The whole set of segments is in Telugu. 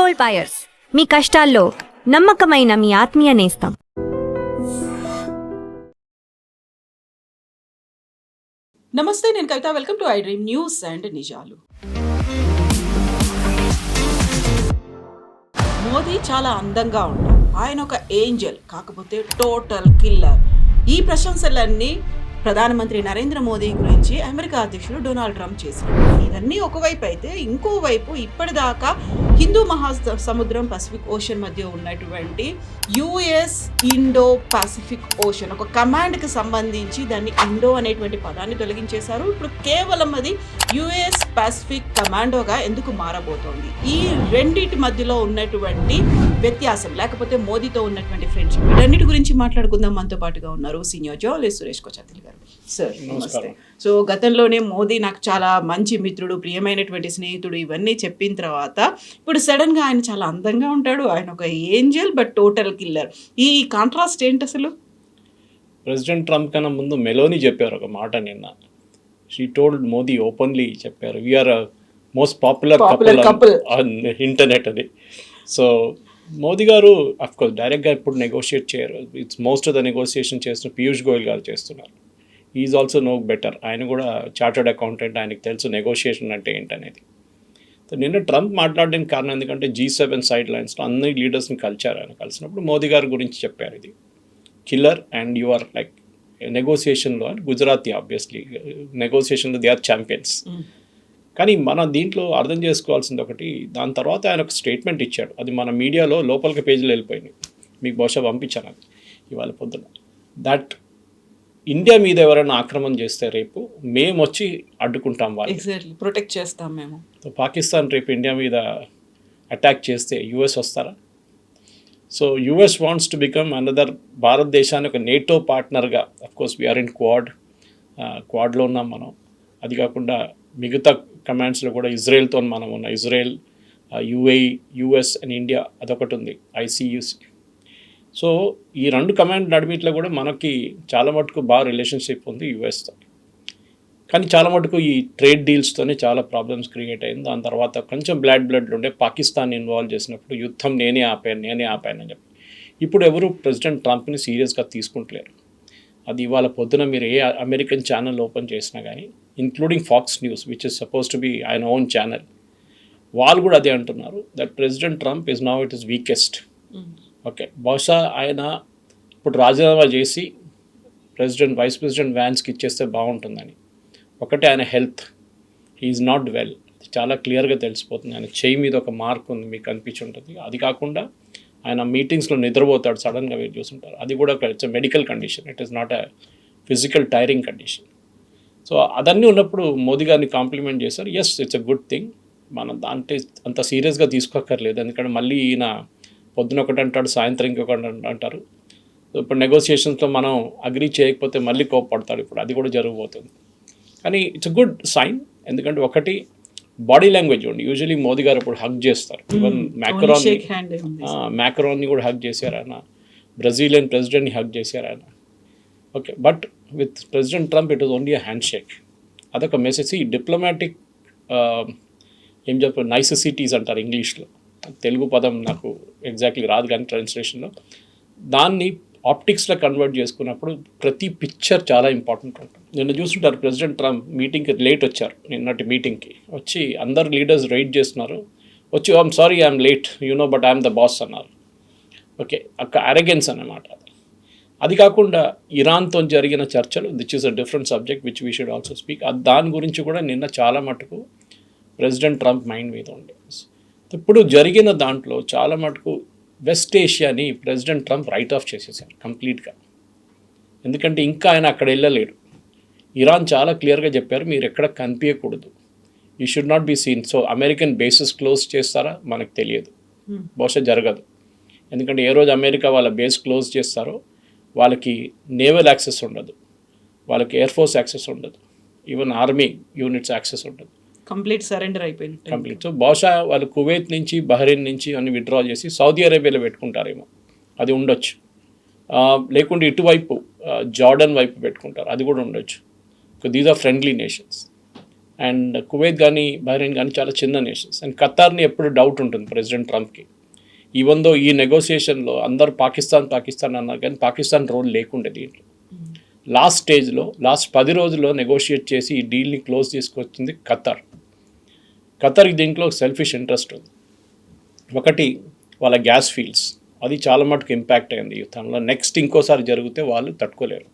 గోల్డ్ బయర్స్, మీ కష్టాల్లో నమ్మకమైన మీ ఆత్మీయ నేస్తం. నమస్తే, నేను Kavitha. Welcome to iDream news and నిజాలు. మోదీ చాలా అందంగా ఉంటాడు, ఆయన ఒక ఏంజల్, కాకపోతే టోటల్ కిల్లర్. ఈ ప్రశంసలన్నీ ప్రధానమంత్రి నరేంద్ర మోదీ గురించి అమెరికా అధ్యక్షుడు డొనాల్డ్ ట్రంప్ చేశారు. ఇవన్నీ ఒకవైపు అయితే, ఇంకోవైపు ఇప్పటిదాకా హిందూ మహాసముద్రం పసిఫిక్ ఓషన్ మధ్య ఉన్నటువంటి యుఎస్ ఇండో పసిఫిక్ ఓషన్ ఒక కమాండ్కి సంబంధించి దాన్ని ఇండో అనేటువంటి పదాన్ని తొలగించేశారు. ఇప్పుడు కేవలం అది యుఎస్ పసిఫిక్ కమాండోగా ఎందుకు మారబోతోంది? ఈ రెండింటి మధ్యలో ఉన్నటువంటి వ్యత్యాసం, లేకపోతే మోదీతో ఉన్నటువంటి ఫ్రెండ్షిప్, వీటన్నిటి గురించి మాట్లాడుకుందాం. మనతో పాటుగా ఉన్నారు సీనియర్ జర్నలిస్ట్ సురేష్ కోచత్తిల్ గారు. సార్ నమస్తే. సో గతంలోనే మోదీ నాకు చాలా మంచి మిత్రుడు, ప్రియమైనటువంటి స్నేహితుడు ఇవన్నీ చెప్పిన తర్వాత ఇప్పుడు సడన్ గా ఆయన చాలా అందంగా ఉంటాడు, ఆయన ఒక ఏంజల్ బట్ టోటల్ కిల్లర్. ఈ కాంట్రాస్ట్ ఏంటి అసలు? ప్రెసిడెంట్ ట్రంప్ కన్నా ముందు మెలోనీ చెప్పారు ఒక మాట నిన్న. షీ టోల్డ్ మోదీ ఓపెన్లీ చెప్పారు, we are most popular couple on internet అని. సో మోదీ గారు అఫ్కోర్స్ డైరెక్ట్గా ఇప్పుడు నెగోషియేట్ చేయరు. It's most of the negotiation చేస్తున్న పీయూష్ గోయల్ గారు చేస్తున్నారు. Is also no better. ఆయన కూడా చార్టర్డ్ అకౌంటెంట్, ఆయనకు తెలుసు నెగోషియేషన్ అంటే ఏంటనేది. సో నిన్న ట్రంప్ మాట్లాడడానికి కారణం ఎందుకంటే G7 సైడ్ లైన్స్లో అన్ని లీడర్స్ని కలిచారు. ఆయన కలిసినప్పుడు మోదీ గారి గురించి చెప్పారు, ఇది killer and you are like నెగోషియేషన్లో అని. గుజరాతీ ఆబ్వియస్లీ నెగోషియేషన్లో దే ఆర్ ఛాంపియన్స్. కానీ మన దీంట్లో అర్థం చేసుకోవాల్సింది ఒకటి, దాని తర్వాత ఆయన ఒక స్టేట్మెంట్ ఇచ్చాడు, అది మన మీడియాలో లోపలికి పేజీలో వెళ్ళిపోయింది. మీకు బహుశా పంపించాను అది ఇవాళ పొద్దున. దట్ ఇండియా మీద ఎవరైనా ఆక్రమణ చేస్తే రేపు మేము వచ్చి అడ్డుకుంటాం, వాళ్ళు ప్రొటెక్ట్ చేస్తాం మేము. పాకిస్తాన్ రేపు ఇండియా మీద అటాక్ చేస్తే యుఎస్ వస్తారా? So US wants to become another, భారతదేశాన్ని ఒక నేటో పార్ట్నర్గా. అఫ్కోర్స్ వీఆర్ ఇన్ క్వాడ్లో ఉన్నాం మనం. అది కాకుండా మిగతా కమాండ్స్లో కూడా ఇజ్రాయెల్తో మనం ఉన్న, Israel, UAE, US and India అదొకటి ఉంది, ICUC. సో ఈ రెండు కమాండ్ నడిమిట్లో కూడా మనకి చాలా మటుకు బాగా రిలేషన్షిప్ ఉంది యుఎస్తో. కానీ చాలా మటుకు ఈ ట్రేడ్ డీల్స్తోనే చాలా ప్రాబ్లమ్స్ క్రియేట్ అయింది. దాని తర్వాత కొంచెం బ్లడ్ ఉండే పాకిస్తాన్ ఇన్వాల్వ్ చేసినప్పుడు యుద్ధం నేనే ఆపాను అని చెప్పి ఇప్పుడు ఎవరు ప్రెసిడెంట్ ట్రంప్ని సీరియస్గా తీసుకుంటలేరు. అది ఇవాళ పొద్దున మీరు ఏ అమెరికన్ ఛానల్ ఓపెన్ చేసినా కానీ, including Fox News which is suppose to be ఆయన ఓన్ ఛానల్, వాళ్ళు కూడా అదే అంటున్నారు, that president Trump is now it is weakest. Okay, బహుశా ఆయన ఇప్పుడు రాజీనామా చేసి వైస్ ప్రెసిడెంట్ వ్యాన్స్కి ఇచ్చేస్తే బాగుంటుందని. ఒకటి ఆయన హెల్త్, హీఈస్ నాట్ వెల్, చాలా క్లియర్గా తెలిసిపోతుంది. ఆయన చెయ్యి మీద ఒక మార్క్ ఉంది, మీకు కనిపించి ఉంటుంది. అది కాకుండా ఆయన మీటింగ్స్లో నిద్రపోతాడు, సడన్గా మీరు చూస్తుంటారు. అది కూడా it's a medical condition, it is not a physical tiring condition. So అదన్నీ ఉన్నప్పుడు మోదీ గారిని కాంప్లిమెంట్ చేశారు. Yes, it's a good thing. మనం దాంట్లో అంత సీరియస్గా తీసుకోక్కర్లేదు, ఎందుకంటే మళ్ళీ ఈయన పొద్దున ఒకటి అంటాడు, సాయంత్రం ఇంకొకటి అంటారు. సో ఇప్పుడు నెగోషియేషన్స్లో మనం అగ్రీ చేయకపోతే మళ్ళీ కోప్పడతాడు. ఇప్పుడు అది కూడా జరగబోతుంది. కానీ ఇట్స్ ఎ గుడ్ సైన్, ఎందుకంటే ఒకటి బాడీ లాంగ్వేజ్ ఉంది. యూజువలీ మోదీ గారు ఇప్పుడు హగ్ చేస్తారు. ఈవెన్ మ్యాక్రాన్ని కూడా హగ్ చేశారు ఆయన, బ్రెజిలియన్ ప్రెసిడెంట్ని హగ్ చేశారు ఆయన. Okay, but with president Trump it was only a hand shake. అదొక మెసేజ్. ఈ డిప్లొమాటిక్ ఏం చెప్పారు, నైసెసిటీస్ అంటారు ఇంగ్లీష్లో, తెలుగు పదం నాకు ఎగ్జాక్ట్లీ రాదు కానీ ట్రాన్స్లేషన్లో, దాన్ని ఆప్టిక్స్లో కన్వర్ట్ చేసుకున్నప్పుడు ప్రతి పిక్చర్ చాలా ఇంపార్టెంట్ ఉంటుంది. నిన్న చూస్తుంటారు ప్రెసిడెంట్ ట్రంప్ మీటింగ్కి లేట్ వచ్చారు. నిన్నటి మీటింగ్కి వచ్చి అందరు లీడర్స్ వెయిట్ చేస్తున్నారు. వచ్చి I'm sorry I'm late, but I'm the boss అన్నారు. ఓకే, అక్క అరెగెన్స్ అన్నమాట. అది కాకుండా ఇరాన్తో జరిగిన చర్చలు, this is a different subject which we should also speak. దాని గురించి కూడా నిన్న చాలా మటుకు ప్రెసిడెంట్ ట్రంప్ మైండ్ మీద ఉండే. ఇప్పుడు జరిగిన దాంట్లో చాలా మటుకు వెస్ట్ ఏషియాని ప్రెసిడెంట్ ట్రంప్ రైట్ ఆఫ్ చేసేసారు కంప్లీట్గా. ఎందుకంటే ఇంకా ఆయన అక్కడ వెళ్ళలేడు. ఇరాన్ చాలా క్లియర్గా చెప్పారు, మీరు ఎక్కడ కనిపించకూడదు, you should not be seen. So American bases close చేస్తారా మనకు తెలియదు, బహుశా జరగదు. ఎందుకంటే ఏ రోజు అమెరికా వాళ్ళ బేస్ క్లోజ్ చేస్తారో వాళ్ళకి నేవల్ యాక్సెస్ ఉండదు, వాళ్ళకి ఎయిర్ ఫోర్స్ యాక్సెస్ ఉండదు, ఈవెన్ ఆర్మీ యూనిట్స్ యాక్సెస్ ఉండదు. కంప్లీట్ సరెండర్ అయిపోయింది కంప్లీట్. సో బహుశా వాళ్ళు కువైత్ నుంచి, బహ్రెయిన్ నుంచి అన్ని విత్డ్రా చేసి సౌదీ అరేబియాలో పెట్టుకుంటారేమో, అది ఉండొచ్చు. లేకుంటే ఇటువైపు జార్డన్ వైపు పెట్టుకుంటారు, అది కూడా ఉండొచ్చు. These are friendly nations. And Kuwait కానీ బహ్రెయిన్ కానీ చాలా చిన్న నేషన్స్. అండ్ ఖతార్ని ఎప్పుడు డౌట్ ఉంటుంది ప్రెసిడెంట్ ట్రంప్కి. ఈవెన్ దో ఈ నెగోసియేషన్లో అందరూ పాకిస్తాన్ అన్నారు, కానీ పాకిస్తాన్ రోల్ లేకుండే దీంట్లో. లాస్ట్ స్టేజ్లో లాస్ట్ 10 రోజుల్లో నెగోషియేట్ చేసి ఈ డీల్ని క్లోజ్ చేసుకొచ్చింది ఖతార్కి దీంట్లో సెల్ఫిష్ ఇంట్రెస్ట్ ఉంది. ఒకటి వాళ్ళ గ్యాస్ ఫీల్డ్స్, అది చాలా మటుకు ఇంపాక్ట్ అయింది ఈ యుద్ధంలో. నెక్స్ట్ ఇంకోసారి జరిగితే వాళ్ళు తట్టుకోలేరు.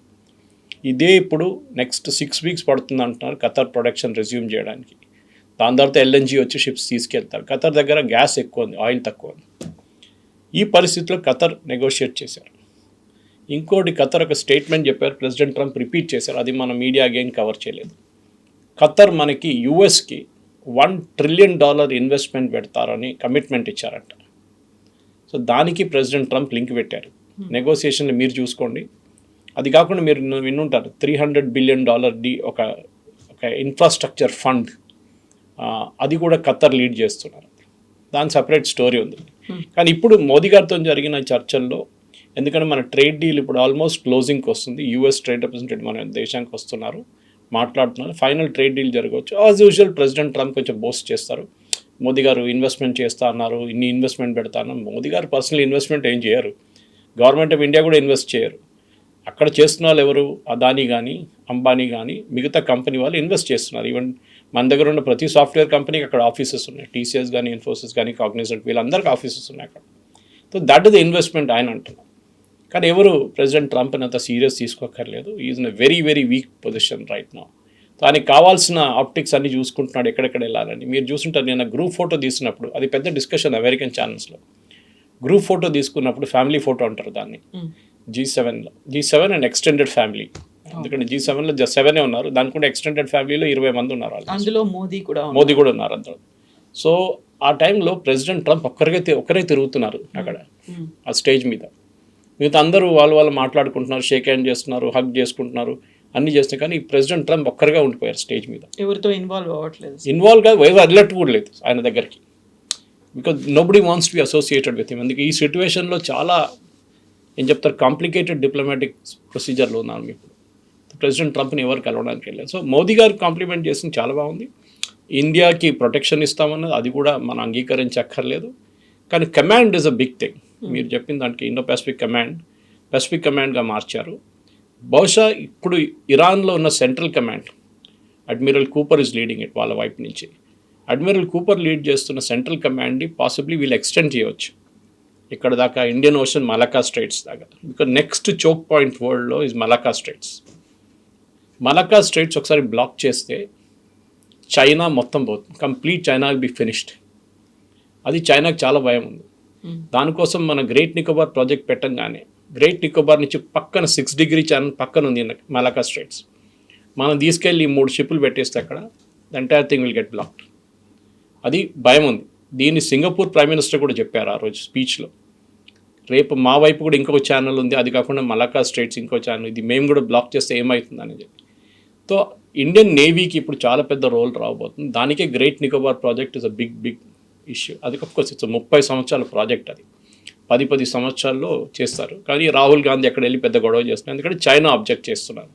ఇదే ఇప్పుడు నెక్స్ట్ 6 వీక్స్ పడుతుంది అంటున్నారు ఖతార్ ప్రొడక్షన్ రెజ్యూమ్ చేయడానికి. దాని తర్వాత ఎల్ఎన్జీ వచ్చి షిప్స్ తీసుకెళ్తారు. ఖతార్ దగ్గర గ్యాస్ ఎక్కువ ఉంది, ఆయిల్ తక్కువ ఉంది. ఈ పరిస్థితిలో ఖతార్ నెగోషియేట్ చేశారు. ఇంకోటి ఖతార్ ఒక స్టేట్మెంట్ చెప్పారు, ప్రెసిడెంట్ ట్రంప్ రిపీట్ చేశారు, అది మన మీడియా అగైన్ కవర్ చేయలేదు. ఖతార్ మనకి యూఎస్కి $1 ట్రిలియన్ ఇన్వెస్ట్మెంట్ పెడతారని కమిట్మెంట్ ఇచ్చారంట. సో దానికి ప్రెసిడెంట్ ట్రంప్ లింక్ పెట్టారు. నెగోసియేషన్లు మీరు చూసుకోండి. అది కాకుండా మీరు వినుంటారు $300 బిలియన్ ఒక ఇన్ఫ్రాస్ట్రక్చర్ ఫండ్, అది కూడా ఖతార్ లీడ్ చేస్తున్నారు. దాని సపరేట్ స్టోరీ ఉంది. కానీ ఇప్పుడు మోదీ గారితో జరిగిన చర్చల్లో, ఎందుకంటే మన ట్రేడ్ డీల్ ఇప్పుడు ఆల్మోస్ట్ క్లోజింగ్కి వస్తుంది, యూఎస్ ట్రేడ్ రిప్రజెంటేటివ్ మన దేశానికి వస్తున్నారు, మాట్లాడుతున్నారు, ఫైనల్ ట్రేడ్ డీల్ జరగవచ్చు. యాజ్ యూజువల్ ప్రెసిడెంట్ ట్రంప్ కొంచెం బోస్ట్ చేస్తారు, మోదీ గారు ఇన్వెస్ట్మెంట్ చేస్తా అన్నారు, ఇన్ని ఇన్వెస్ట్మెంట్ పెడతా అన్నారు. మోదీ గారు పర్సనల్ ఇన్వెస్ట్మెంట్ ఏం చేయరు, గవర్నమెంట్ ఆఫ్ ఇండియా కూడా ఇన్వెస్ట్ చేయరు. అక్కడ చేస్తున్న వాళ్ళు ఎవరు, అదానీ కానీ అంబానీ కానీ మిగతా కంపెనీ వాళ్ళు ఇన్వెస్ట్ చేస్తున్నారు. ఈవెన్ మన దగ్గర ఉన్న ప్రతి సాఫ్ట్వేర్ కంపెనీకి అక్కడ ఆఫీసెస్ ఉన్నాయి, టీసీఎస్ కానీ ఇన్ఫోసిస్ కానీ కాగ్నిజెంట్, వీళ్ళందరికీ ఆఫీసెస్ ఉన్నాయి అక్కడ. So that is the investment ఆయన అంటున్నారు. కానీ ఎవరు ప్రెసిడెంట్ ట్రంప్ అంత సీరియస్ తీసుకోక్కర్లేదు. Is in a very very weak position right now. So ఆయనకి కావాల్సిన ఆప్టిక్స్ అన్ని చూసుకుంటున్నాడు, ఎక్కడెక్కడ వెళ్ళాలని. మీరు చూసుంటారు, నేను గ్రూప్ ఫోటో తీసినప్పుడు అది పెద్ద డిస్కషన్ అమెరికన్ ఛానల్స్లో. గ్రూప్ ఫోటో తీసుకున్నప్పుడు ఫ్యామిలీ ఫోటో అంటారు దాన్ని, G7 అండ్ ఎక్స్టెండెడ్ ఫ్యామిలీ. ఎందుకంటే G7లో 7 ఉన్నారు, దాని కూడా ఎక్స్టెండెడ్ ఫ్యామిలీలో 20 మంది ఉన్నారు, అందులో మోదీ కూడా ఉన్నారు అందులో. సో ఆ టైంలో ప్రెసిడెంట్ ట్రంప్ ఒక్కరే తిరుగుతున్నారు అక్కడ ఆ స్టేజ్ మీద. మిగతా అందరూ వాళ్ళు మాట్లాడుకుంటున్నారు, షేక్ హ్యాండ్ చేస్తున్నారు, హగ్ చేసుకుంటున్నారు, అన్నీ చేస్తున్నారు. కానీ ప్రెసిడెంట్ ట్రంప్ ఒక్కరిగా ఉండిపోయారు స్టేజ్ మీద. ఎవరితో ఇన్వాల్వ్ కాదు, ఎవరు అలర్ట్ కూడా లేదు ఆయన దగ్గరికి. Because nobody wants to be associated with him. అందుకే ఈ సిచ్యువేషన్లో చాలా ఏం చెప్తారు, కాంప్లికేటెడ్ డిప్లొమాటిక్ ప్రొసీజర్లో ఉన్నాను ఇప్పుడు. ప్రెసిడెంట్ ట్రంప్ని ఎవరు కలవడానికి వెళ్ళారు. సో మోదీ గారు కాంప్లిమెంట్ చేసింది చాలా బాగుంది. ఇండియాకి ప్రొటెక్షన్ ఇస్తామన్నది అది కూడా మనం అంగీకరించక్కర్లేదు. కానీ command is a big thing. మీరు చెప్పిన దానికి ఇండో పెసిఫిక్ కమాండ్గా మార్చారు. బహుశా ఇప్పుడు ఇరాన్లో ఉన్న Central Command, admiral Cooper is leading it వాళ్ళ వైపు నుంచి. అడ్మిరల్ కూపర్ లీడ్ చేస్తున్న సెంట్రల్ కమాండ్ని పాసిబ్లీ వీళ్ళు ఎక్స్టెండ్ చేయవచ్చు ఇక్కడ దాకా, ఇండియన్ ఓషన్ మలక్కా స్ట్రైట్స్ దాకా. బికాజ్ నెక్స్ట్ చోక్ పాయింట్ వరల్డ్లో ఇస్ మలక్కా స్ట్రైట్స్ ఒకసారి బ్లాక్ చేస్తే చైనా మొత్తం పోతుంది, complete China will be finished. అది చైనాకి చాలా భయం ఉంది. దానికోసం మన గ్రేట్ నికోబార్ ప్రాజెక్ట్ పెట్టంగానే, గ్రేట్ నికోబార్ నుంచి పక్కన 6 డిగ్రీ ఛానల్ పక్కన ఉంది మలక్కా స్ట్రైట్స్, మనం తీసుకెళ్ళి 3 షిప్పులు పెట్టేస్తే అక్కడ the entire thing will get blocked. అది భయం ఉంది. దీన్ని సింగపూర్ ప్రైమ్ మినిస్టర్ కూడా చెప్పారు ఆ రోజు స్పీచ్లో. రేపు మా వైపు కూడా ఇంకొక ఛానల్ ఉంది, అది కాకుండా మలక్కా స్ట్రైట్స్ ఇంకో ఛానల్, ఇది మేము కూడా బ్లాక్ చేస్తే ఏమవుతుందని చెప్పి. సో ఇండియన్ నేవీకి ఇప్పుడు చాలా పెద్ద రోల్ రాబోతుంది. దానికే great Nicobar project is a big issue. అది అఫ్కోర్స్ ఇట్స్ 30 సంవత్సరాల ప్రాజెక్ట్, అది 10 సంవత్సరాల్లో చేస్తారు. కానీ రాహుల్ గాంధీ అక్కడ వెళ్ళి పెద్ద గొడవ చేస్తున్నారు, ఎందుకంటే చైనా అబ్జెక్ట్ చేస్తున్నారు.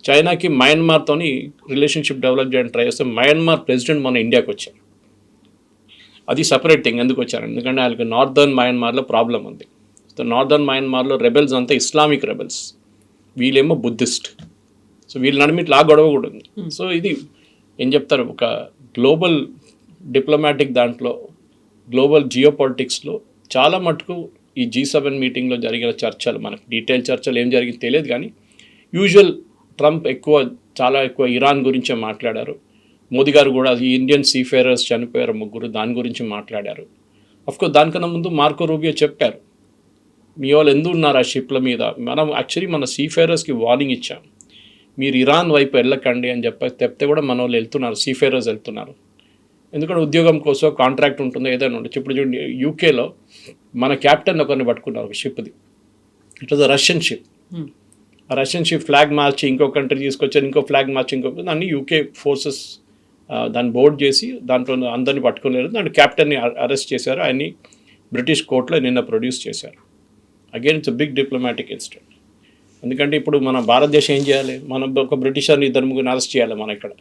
చైనాకి మయన్మార్తోని రిలేషన్షిప్ డెవలప్ చేయడానికి ట్రై చేస్తే మయన్మార్ ప్రెసిడెంట్ మన ఇండియాకి వచ్చారు. అది సపరేట్ థింగ్. ఎందుకు వచ్చారు, ఎందుకంటే వాళ్ళకి నార్దర్న్ మయన్మార్లో ప్రాబ్లం ఉంది. సో నార్దర్న్ మయన్మార్లో రెబెల్స్ అంతా ఇస్లామిక్ రెబెల్స్, వీళ్ళేమో బుద్ధిస్ట్. సో వీళ్ళ నడిమిట్లా గొడవ కూడా ఉంది. సో ఇది ఏం చెప్తారు, ఒక గ్లోబల్ డిప్లొమాటిక్ దాంట్లో, గ్లోబల్ జియో పాలిటిక్స్లో చాలా మటుకు ఈ G7 మీటింగ్లో జరిగిన చర్చలు, మనకు డీటెయిల్ చర్చలు ఏం జరిగింది తెలియదు, కానీ యూజువల్ ట్రంప్ చాలా ఎక్కువ ఇరాన్ గురించే మాట్లాడారు. మోదీ గారు కూడా ఈ ఇండియన్ సీఫేరర్స్ చనిపోయారు 3, దాని గురించి మాట్లాడారు. అఫ్కోర్స్ దానికన్నా ముందు మార్కో రూబియో చెప్పారు, మీ వాళ్ళు ఎందుకు ఉన్నారు ఆ షిప్ల మీద, మనం యాక్చువల్లీ మన సీఫేరర్స్కి వార్నింగ్ ఇచ్చాం, మీరు ఇరాన్ వైపు వెళ్ళకండి అని చెప్తే కూడా మన వాళ్ళు వెళ్తున్నారు, సీఫేరర్స్ వెళ్తున్నారు. ఎందుకంటే ఉద్యోగం కోసం కాంట్రాక్ట్ ఉంటుందో ఏదైనా ఉండొచ్చు. ఇప్పుడు చూడండి, యూకేలో మన క్యాప్టెన్ ఒకరిని పట్టుకున్నారు ఒక షిప్ది. It was a Russian ship. ఆ రష్యన్ షిప్ ఫ్లాగ్ మార్చి ఇంకో కంట్రీ తీసుకొచ్చారు, ఇంకో ఫ్లాగ్ మార్చి ఇంకొక, దాన్ని యూకే ఫోర్సెస్ దాన్ని బోర్డ్ చేసి దాంట్లో అందరినీ పట్టుకోలేరు. దాన్ని క్యాప్టెన్ని అరెస్ట్ చేశారు. ఆయన్ని బ్రిటిష్ కోర్టులో నిన్న ప్రొడ్యూస్ చేశారు. Again it's big diplomatic incident. ఎందుకంటే ఇప్పుడు మన భారతదేశం ఏం చేయాలి, మనం ఒక బ్రిటిషర్ని 2-3 అరెస్ట్ చేయాలి మన ఇక్కడ.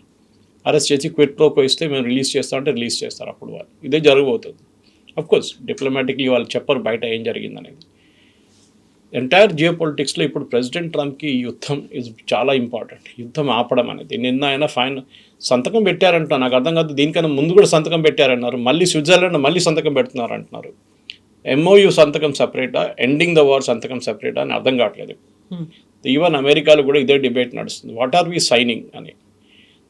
అరెస్ట్ చేసి క్విట్ ప్రోకో ఇస్తే మేము రిలీజ్ చేస్తామంటే రిలీజ్ చేస్తారు అప్పుడు వాళ్ళు. ఇదే జరగబోతుంది. అఫ్కోర్స్ డిప్లొమాటిక్లీ వాళ్ళు చెప్పరు బయట ఏం జరిగిందనేది. ఎంటైర్ జియో పొలిటిక్స్లో ఇప్పుడు ప్రెసిడెంట్ ట్రంప్కి ఈ యుద్ధం ఇస్ చాలా ఇంపార్టెంట్. యుద్ధం ఆపడం అనేది. నిన్న ఆయన సంతకం పెట్టారంట, నాకు అర్థం కాదు. దీనికన్నా ముందు కూడా సంతకం పెట్టారన్నారు, మళ్ళీ స్విట్జర్లాండ్ మళ్ళీ సంతకం పెడుతున్నారు అంటున్నారు. MOU సంతకం సపరేటా, ఎండింగ్ ద వార్ సంతకం సపరేటా అని అర్థం కావట్లేదు. ఈవెన్ అమెరికాలో కూడా ఇదే డిబేట్ నడుస్తుంది, వాట్ ఆర్ వి సైనింగ్ అని.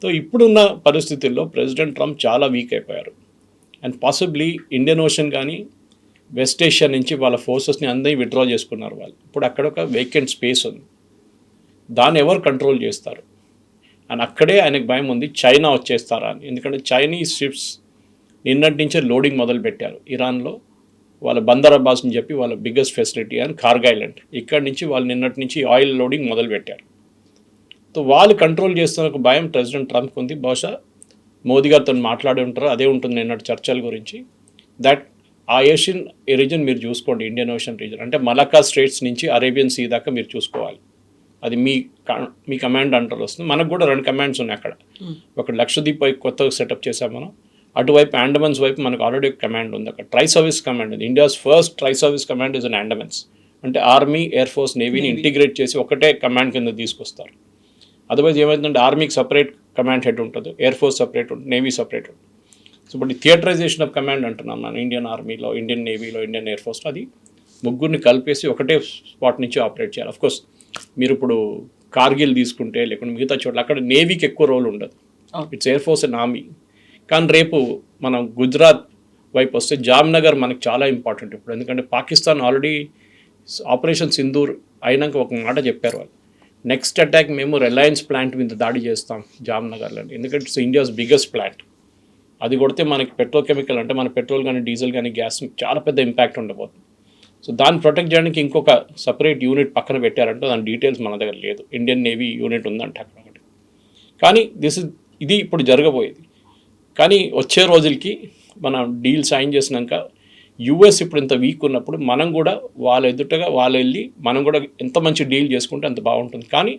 సో ఇప్పుడున్న పరిస్థితుల్లో ప్రెసిడెంట్ ట్రంప్ చాలా వీక్ అయిపోయారు. అండ్ పాసిబ్లీ ఇండియన్ ఓషన్ కానీ వెస్ట్ ఏషియా నుంచి వాళ్ళ ఫోర్సెస్ని అందరినీ విత్డ్రా చేసుకున్నారు వాళ్ళు. ఇప్పుడు అక్కడ ఒక వేకెంట్ స్పేస్ ఉంది, దాన్ని ఎవరు కంట్రోల్ చేస్తారు అని అక్కడే ఆయనకు భయం ఉంది, చైనా వచ్చేస్తారా అని. ఎందుకంటే చైనీస్ షిప్స్ నిన్నటి నుంచే లోడింగ్ మొదలు పెట్టారు ఇరాన్లో. వాళ్ళ బందర్ అబ్బాస్ అని చెప్పి వాళ్ళ బిగ్గెస్ట్ ఫెసిలిటీ అని కార్గ్ ఐలాండ్, ఇక్కడి నుంచి వాళ్ళు నిన్నటి నుంచి ఆయిల్ లోడింగ్ మొదలు పెట్టారు. సో వాళ్ళు కంట్రోల్ చేస్తున్న ఒక భయం ప్రెసిడెంట్ ట్రంప్కి ఉంది. బహుశా మోదీ గారితో మాట్లాడి ఉంటారు, అదే ఉంటుంది నిన్నటి చర్చల గురించి. దట్ ఆ ఏషియన్ రీజన్ మీరు చూసుకోండి, ఇండియన్ ఓషన్ రీజన్ అంటే మలక్కా స్ట్రేట్స్ నుంచి అరేబియన్ సీ దాకా మీరు చూసుకోవాలి. అది మీ కమాండ్ అంటారు వస్తుంది. మనకు కూడా 2 కమాండ్స్ ఉన్నాయి అక్కడ. ఒకటి లక్షద్వీప్ వైపు కొత్తగా సెటప్ చేసాం మనం, అటువైపు అండమాన్స్ వైపు మనకు ఆల్రెడీ కమాండ్ ఉంది. అక్కడ ట్రై సర్వీస్ కమాండ్ ఉంది. India's first tri service command is in Andamans. అంటే ఆర్మీ, ఎయిర్ ఫోర్స్, నేవీని ఇంటిగ్రేట్ చేసి ఒకటే కమాండ్ కింద తీసుకొస్తారు. అదర్వైజ్ ఏమైందంటే ఆర్మీకి సపరేట్ కమాండ్ హెడ్ ఉంటుంది, ఎయిర్ ఫోర్స్ సపరేట్ ఉంటుంది, నేవీ సపరేట్ ఉంటుంది. సో ఇప్పుడు థియేటరైజేషన్ ఆఫ్ కమాండ్ అంటున్నాం మనం ఇండియన్ ఆర్మీలో, ఇండియన్ నేవీలో, ఇండియన్ ఎయిర్ ఫోర్స్లో. అది ముగ్గురిని కలిపేసి ఒకటే స్పాట్ నుంచి ఆపరేట్ చేయాలి. అఫ్కోర్స్ మీరు ఇప్పుడు కార్గిల్ తీసుకుంటే లేకుంటే మిగతా చోట్ల అక్కడ నేవీకి ఎక్కువ రోల్ ఉండదు, it's air force and army. కానీ రేపు మనం గుజరాత్ వైపు వస్తే జామ్నగర్ మనకు చాలా ఇంపార్టెంట్ ఇప్పుడు. ఎందుకంటే పాకిస్తాన్ ఆల్రెడీ ఆపరేషన్ సింధూర్ అయినాక ఒక మాట చెప్పారు వాళ్ళు, నెక్స్ట్ అటాక్ మేము రిలయన్స్ ప్లాంట్ మీద దాడి చేస్తాం జామ్నగర్లో. ఎందుకంటే ఇట్స్ ఇండియాస్ బిగ్గెస్ట్ ప్లాంట్. అది కొడితే మనకి పెట్రోకెమికల్ అంటే మన పెట్రోల్ కానీ డీజిల్ కానీ గ్యాస్ చాలా పెద్ద ఇంపాక్ట్ ఉండబోతుంది. సో దాన్ని ప్రొటెక్ట్ చేయడానికి ఇంకొక సపరేట్ యూనిట్ పక్కన పెట్టారంటే దాని డీటెయిల్స్ మన దగ్గర లేదు. ఇండియన్ నేవీ యూనిట్ ఉందంటే అక్కడ ఒకటి. కానీ ఇది ఇప్పుడు జరగబోయేది. కానీ వచ్చే రోజులకి మనం డీల్ సైన్ చేసినాక యూఎస్ ఇప్పుడు ఇంత వీక్ ఉన్నప్పుడు మనం కూడా వాళ్ళ ఎదుటగా వాళ్ళు వెళ్ళి మనం కూడా ఎంత మంచి డీల్ చేసుకుంటే అంత బాగుంటుంది. కానీ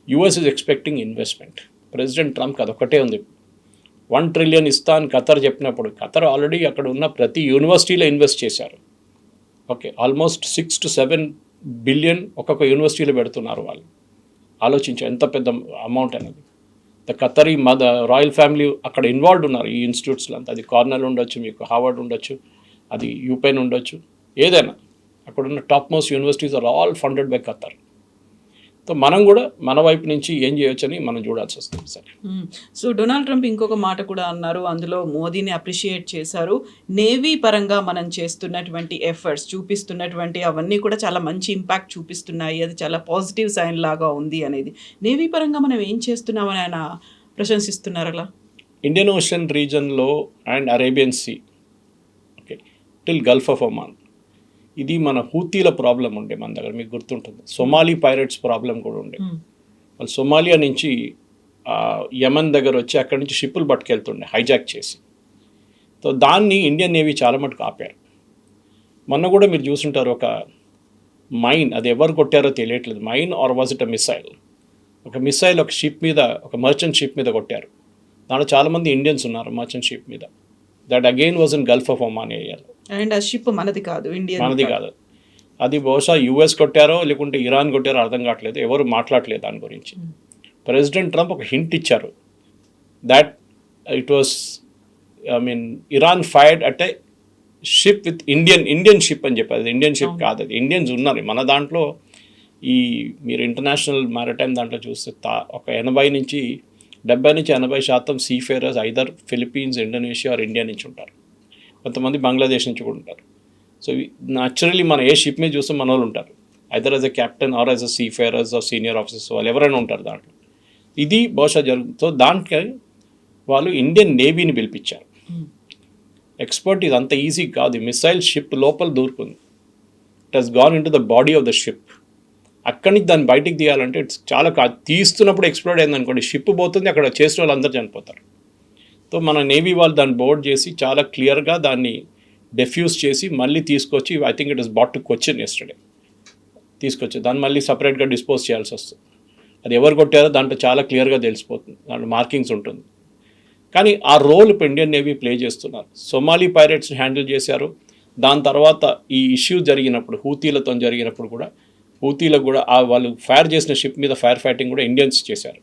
US is expecting investment. President ట్రంప్కి అదొక్కటే ఉంది. 1 ట్రిలియన్ ఇస్తా అని ఖతర్ చెప్పినప్పుడు ఖతర్ ఆల్రెడీ అక్కడ ఉన్న ప్రతి యూనివర్సిటీలో ఇన్వెస్ట్ చేశారు. ఓకే, ఆల్మోస్ట్ 6 to 7 బిలియన్ ఒక్కొక్క యూనివర్సిటీలో పెడుతున్నారు వాళ్ళు. ఆలోచించారు ఎంత పెద్ద అమౌంట్ అనేది. ద ఖతరీ రాయల్ ఫ్యామిలీ అక్కడ ఇన్వాల్వ్డ్ ఉన్నారు ఈ ఇన్స్టిట్యూట్స్లో అంతా. అది కార్నెల్ ఉండొచ్చు, మీకు హార్వర్డ్ ఉండొచ్చు, అది యూపెన్ ఉండొచ్చు, ఏదైనా అక్కడున్న top most universities are all funded by Qatar. So మనం కూడా మన వైపు నుంచి ఏం చేయొచ్చని మనం చూడాల్సి వస్తుంది. సరే, సో డొనాల్డ్ ట్రంప్ ఇంకొక మాట కూడా అన్నారు, అందులో మోదీని అప్రిషియేట్ చేశారు. నేవీ పరంగా మనం చేస్తున్నటువంటి ఎఫర్ట్స్ చూపిస్తున్నటువంటి అవన్నీ కూడా చాలా మంచి ఇంపాక్ట్ చూపిస్తున్నాయి, అది చాలా పాజిటివ్ సైన్ లాగా ఉంది అనేది. నేవీ పరంగా మనం ఏం చేస్తున్నామని ఆయన ప్రశంసిస్తున్నారు. అలా ఇండియన్ ఓషన్ రీజన్లో and Arabian Sea, okay, till Gulf of Oman, ఇది మన హూతీల ప్రాబ్లం ఉండే మన దగ్గర, మీకు గుర్తుంటుంది. సొమాలీ పైరేట్స్ ప్రాబ్లం కూడా ఉండే. వాళ్ళు సొమాలియా నుంచి యమన్ దగ్గర వచ్చి అక్కడి నుంచి షిప్పులు పట్టుకెళ్తుండే హైజాక్ చేసి. సో దాన్ని ఇండియన్ నేవీ చాలా మటుకు ఆపారు. మొన్న కూడా మీరు చూసుంటారు ఒక మైన్, అది ఎవరు కొట్టారో తెలియట్లేదు, mine or was it a missile. ఒక మిసైల్ ఒక షిప్ మీద, ఒక మర్చెంట్ షిప్ మీద కొట్టారు. దాంట్లో చాలామంది ఇండియన్స్ ఉన్నారు మర్చెంట్ షిప్ మీద. That again was in Gulf of Oman ఏరియాలో. అండ్ ఆ షిప్ మనది కాదు, మనది కాదు. అది బహుశా యుఎస్ కొట్టారో లేకుంటే ఇరాన్ కొట్టారో అర్థం కావట్లేదు, ఎవరు మాట్లాడలేదు దాని గురించి. ప్రెసిడెంట్ ట్రంప్ ఒక హింట్ ఇచ్చారు, that it was Iran fired at a ship with Indian ship అని చెప్పారు. అది ఇండియన్ షిప్ కాదు, అది ఇండియన్స్ ఉన్నారు మన దాంట్లో. మీరు ఇంటర్నేషనల్ మ్యారిటైమ్ దాంట్లో చూస్తే ఒక 80 నుంచి 80% seafarers either Philippines, Indonesia or India నుంచి ఉంటారు. కొంతమంది బంగ్లాదేశ్ నుంచి కూడా ఉంటారు. సో న్యాచురల్లీ మన ఏ షిప్ మీద చూస్తే మన వాళ్ళు ఉంటారు, either as a captain or as a seafarers or senior officers, వాళ్ళు ఎవరైనా ఉంటారు దాంట్లో. ఇది బహుశా జరుగుతుంది. సో దానికి వాళ్ళు ఇండియన్ నేవీని పిలిపించారు. ఎక్స్పర్ట్, ఇది అంత ఈజీ కాదు. మిసైల్ షిప్ లోపల దూరుకుంది, it has gone into the body of the ship. అక్కడి నుంచి దాన్ని బయటికి తీయాలంటే ఇట్స్ చాలా తీస్తున్నప్పుడు ఎక్స్ప్లోడ్ అయింది అనుకోండి, షిప్ పోతుంది, అక్కడ చేసిన వాళ్ళు అందరూ చనిపోతారు. సో మన నేవీ వాళ్ళు దాన్ని బోర్డ్ చేసి చాలా క్లియర్గా దాన్ని డెఫ్యూజ్ చేసి మళ్ళీ తీసుకొచ్చి, I think it is bought to question yesterday, తీసుకొచ్చి దాన్ని మళ్ళీ సపరేట్గా డిస్పోజ్ చేయాల్సి వస్తుంది. అది ఎవరు కొట్టారో దాంట్లో చాలా క్లియర్గా తెలిసిపోతుంది, దాంట్లో మార్కింగ్స్ ఉంటుంది. కానీ ఆ రోల్ ఇప్పుడు ఇండియన్ నేవీ ప్లే చేస్తున్నారు. సొమాలీ పైరేట్స్ని హ్యాండిల్ చేశారు. దాని తర్వాత ఈ ఇష్యూ జరిగినప్పుడు హూతీలతో జరిగినప్పుడు కూడా హూతీలకు కూడా వాళ్ళు ఫైర్ చేసిన షిప్ మీద ఫైర్ ఫైటింగ్ కూడా ఇండియన్స్ చేశారు.